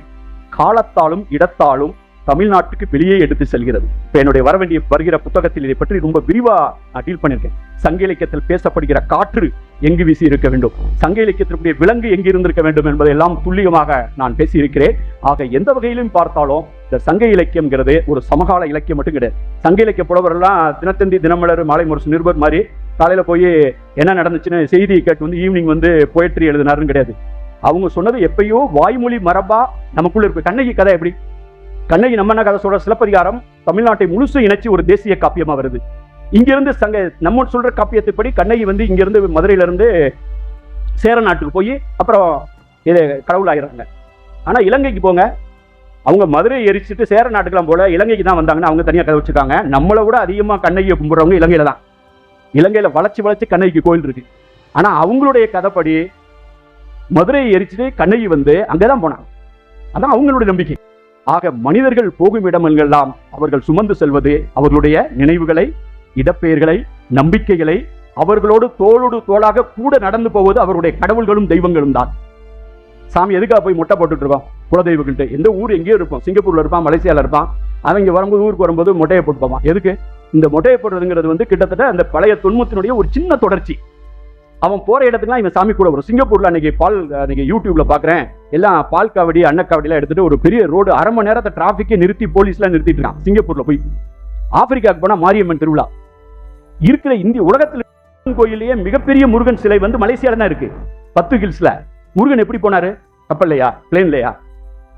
காலத்தாலும் இடத்தாலும் தமிழ்நாட்டுக்கு வெளியே எடுத்து செல்கிறது. இப்ப என்னுடைய வருகிற புத்தகத்தில் இதை பற்றி ரொம்ப விரிவா நான் டீல் பண்ணியிருக்கேன். சங்க இலக்கியத்தில் பேசப்படுகிற காற்று எங்கு வீசி இருக்க வேண்டும், சங்க இலக்கியத்திற்குரிய விலங்கு எங்கு இருந்திருக்க வேண்டும் என்பதையெல்லாம் துல்லியமாக நான் பேசியிருக்கிறேன். ஆக எந்த வகையிலும் பார்த்தாலும் இந்த சங்க இலக்கியம்ங்கிறது ஒரு சமகால இலக்கியம் மட்டும் கிடையாது. சங்க இலக்கிய புலவரெல்லாம் தினத்தந்தி, தினமலர், மாலை முரசு நிருபர் மாதிரி காலையில போய் என்ன நடந்துச்சுன்னு செய்தியை கேட்டு ஈவினிங் போயட்ரி எழுதினாருன்னு கிடையாது. அவங்க சொன்னது எப்பயோ வாய்மொழி மரபா நமக்குள்ள இருக்கு. கண்ணகி கதை எப்படி? கண்ணகி நம்ம என்ன கதை சொல்ற? சிலப்பதிகாரம் தமிழ்நாட்டை முழுசு இணைச்சு ஒரு தேசிய காப்பியமா வருது. இங்கிருந்து நம்ம சொல்ற காப்பியத்தைப்படி கண்ணகி வந்து இங்கிருந்து மதுரையில இருந்து சேர நாட்டுக்கு போய் அப்புறம் இது கடவுளாகிறாங்க. ஆனா இலங்கைக்கு போங்க, அவங்க மதுரையை எரிச்சிட்டு சேர நாட்டுக்கெல்லாம் போல இலங்கைக்கு தான் வந்தாங்கன்னா அவங்க தனியாக கதை வச்சுக்காங்க. நம்மளை விட அதிகமா கண்ணகியை கும்பிடுறவங்க இலங்கையில தான். இலங்கையில வளைச்சு கண்ணகிக்கு கோயில் இருக்கு. ஆனா அவங்களுடைய கதைப்படி மதுரையை எரிச்சிட்டு கண்ணகி வந்து அங்கதான் போனாங்க. அதான் அவங்களுடைய நம்பிக்கை. ஆக மனிதர்கள் போகும் இடமெல்லாம் அவர்கள் சுமந்து செல்வது அவர்களுடைய நினைவுகளை, இடப்பெயர்களை, நம்பிக்கைகளை, அவர்களோடு தோளோடு தோளாக கூட நடந்து போவது அவருடைய கடவுள்களும் தெய்வங்களும் தான். சாமி எதுக்காக போய் மொட்டை போட்டுட்டு இருப்பான் குலதெய்வங்கள்ட்ட? எந்த ஊர் எங்கேயோ இருப்பான், சிங்கப்பூர்ல இருப்பான், மலேசியால இருப்பான். அவங்க வரும்போது ஊருக்கு வரும்போது மொட்டையை போட்டு போவான். எதுக்கு? இந்த மொட்டையை போடுறதுங்கிறது வந்து கிட்டத்தட்ட அந்த பழைய தொன்மத்தினுடைய ஒரு சின்ன தொடர்ச்சி. அவன் போற இடத்துக்குலாம் இவன் சாமி கூட வரும். சிங்கப்பூர்ல அன்னைக்கு யூடியூப்ல பாக்குறேன், எல்லாம் பால் காவடி அன்ன காவடிலாம் எடுத்துட்டு ஒரு பெரிய ரோடு 1/2 மணி நேரத்தை டிராபிக்கே நிறுத்தி போலீஸ்லாம் நிறுத்திட்டு இருக்கான் சிங்கப்பூர்ல போய். ஆப்பிரிக்காவுக்கு போனா மாரியம்மன் திருவிழா இருக்கிற இந்திய உலகத்தில் கோயிலேயே மிகப்பெரிய முருகன் சிலை வந்து மலேசியால தான் இருக்கு, 10 ஹில்ஸ்ல. முருகன் எப்படி போனாரு? கப்பல்லையா, பிளேன்லையா?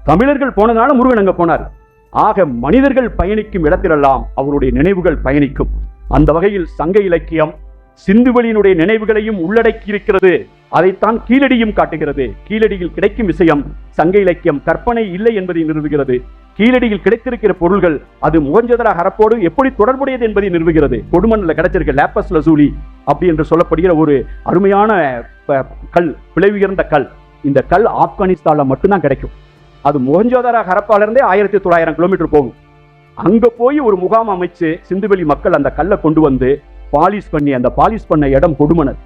தமிழர்கள் போனதுனால முருகன் அங்க போனார். ஆக மனிதர்கள் பயணிக்கும் இடத்திலெல்லாம் அவருடைய நினைவுகள் பயணிக்கும். அந்த வகையில் சங்க இலக்கியம் சிந்துவெளியினுடைய நினைவுகளையும் உள்ளடக்கி இருக்கிறது. அதைத்தான் கீழடியும் காட்டுகிறது. கீழடியில் கிடைக்கும் விஷயம் சங்க இலக்கியம் கற்பனை இல்லை என்பதை நிறுவுகிறது. கீழடியில் கிடைத்திருக்கிற பொருள்கள் அது மொஹஞ்சதாரோ ஹரப்போடு எப்படி தொடர்புடையது என்பதை நிறுவுகிறது. கொடுமண்ணில் கிடைச்சிருக்க லேப்பஸ் லசூலி அப்படி என்று சொல்லப்படுகிற ஒரு அருமையான கல், விலை உயர்ந்த கல். இந்த கல் ஆப்கானிஸ்தான்ல மட்டும்தான் கிடைக்கும். அது மொஹஞ்சதாரோ ஹரப்பால இருந்தே 1900 கிலோமீட்டர் போகும். அங்க போய் ஒரு முகாம் அமைச்சு சிந்துவெளி மக்கள் அந்த கல்லை கொண்டு வந்து பாலிஷ் பண்ணி, அந்த பாலிஷ் பண்ண இடம் கொடுமணல்,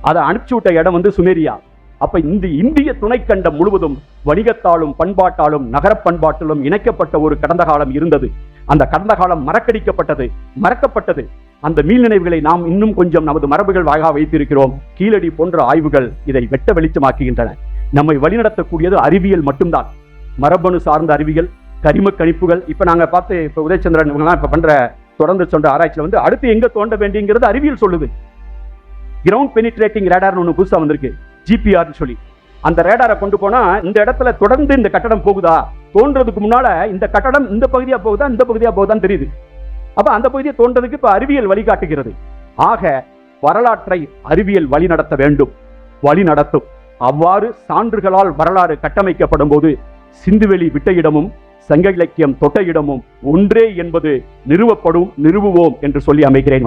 அதை அனுப்பிச்சு விட்ட இடம் வந்து சுமேரியா. அப்ப இந்த இந்திய துணைக்கண்டம் முழுவதும் வணிகத்தாலும் பண்பாட்டாலும் நகர பண்பாட்டிலும் இணைக்கப்பட்ட ஒரு கடந்த காலம் இருந்தது. அந்த கடந்த காலம் மறக்கப்பட்டது. அந்த மீள் நினைவுகளை நாம் இன்னும் கொஞ்சம் நமது மரபுகள் வாக வைத்திருக்கிறோம். கீழடி போன்ற ஆய்வுகள் இதை வெட்ட வெளிச்சமாக்குகின்றன. நம்மை வழிநடத்தக்கூடியது அறிவியல் மட்டும்தான். மரபணு சார்ந்த அறிவியல், கரிம கணிப்புகள். இப்ப நாங்க பார்த்து இப்ப உதயச்சந்திரன் இவங்கெல்லாம் இப்ப பண்ற தொடர்ந்து சொல்ற ஆராய்ச்சியில வந்து அடுத்து எங்க தோண்ட வேண்டியங்கிறது அறிவியல் சொல்லுது. கிரவுண்ட் பெனிட்ரேட்டிங் ரேடார்னு ஒன்று புதுசா வந்திருக்கு, ஜிபிஆர் சொல்லி. அந்த ரேடாரை கொண்டு போனா இந்த இடத்துல தொடர்ந்து இந்த கட்டடம் போகுதா, தோன்றதுக்கு முன்னால இந்த கட்டடம் இந்த பகுதியா போகுதா இந்த பகுதியா போகுதான்னு தெரியுது. அப்ப அந்த பகுதியை தோன்றதுக்கு இப்ப அறிவியல் வழிகாட்டுகிறது. ஆக வரலாற்றை அறிவியல் வழி நடத்த வேண்டும், வழி நடத்தும். அவ்வாறு சான்றுகளால் வரலாறு கட்டமைக்கப்படும் போது சிந்துவெளி விட்ட இடமும் சங்க இலக்கியம் தொட்ட இடமும் ஒன்றே என்பது நிறுவுவோம் என்று சொல்லி அமைகிறேன்.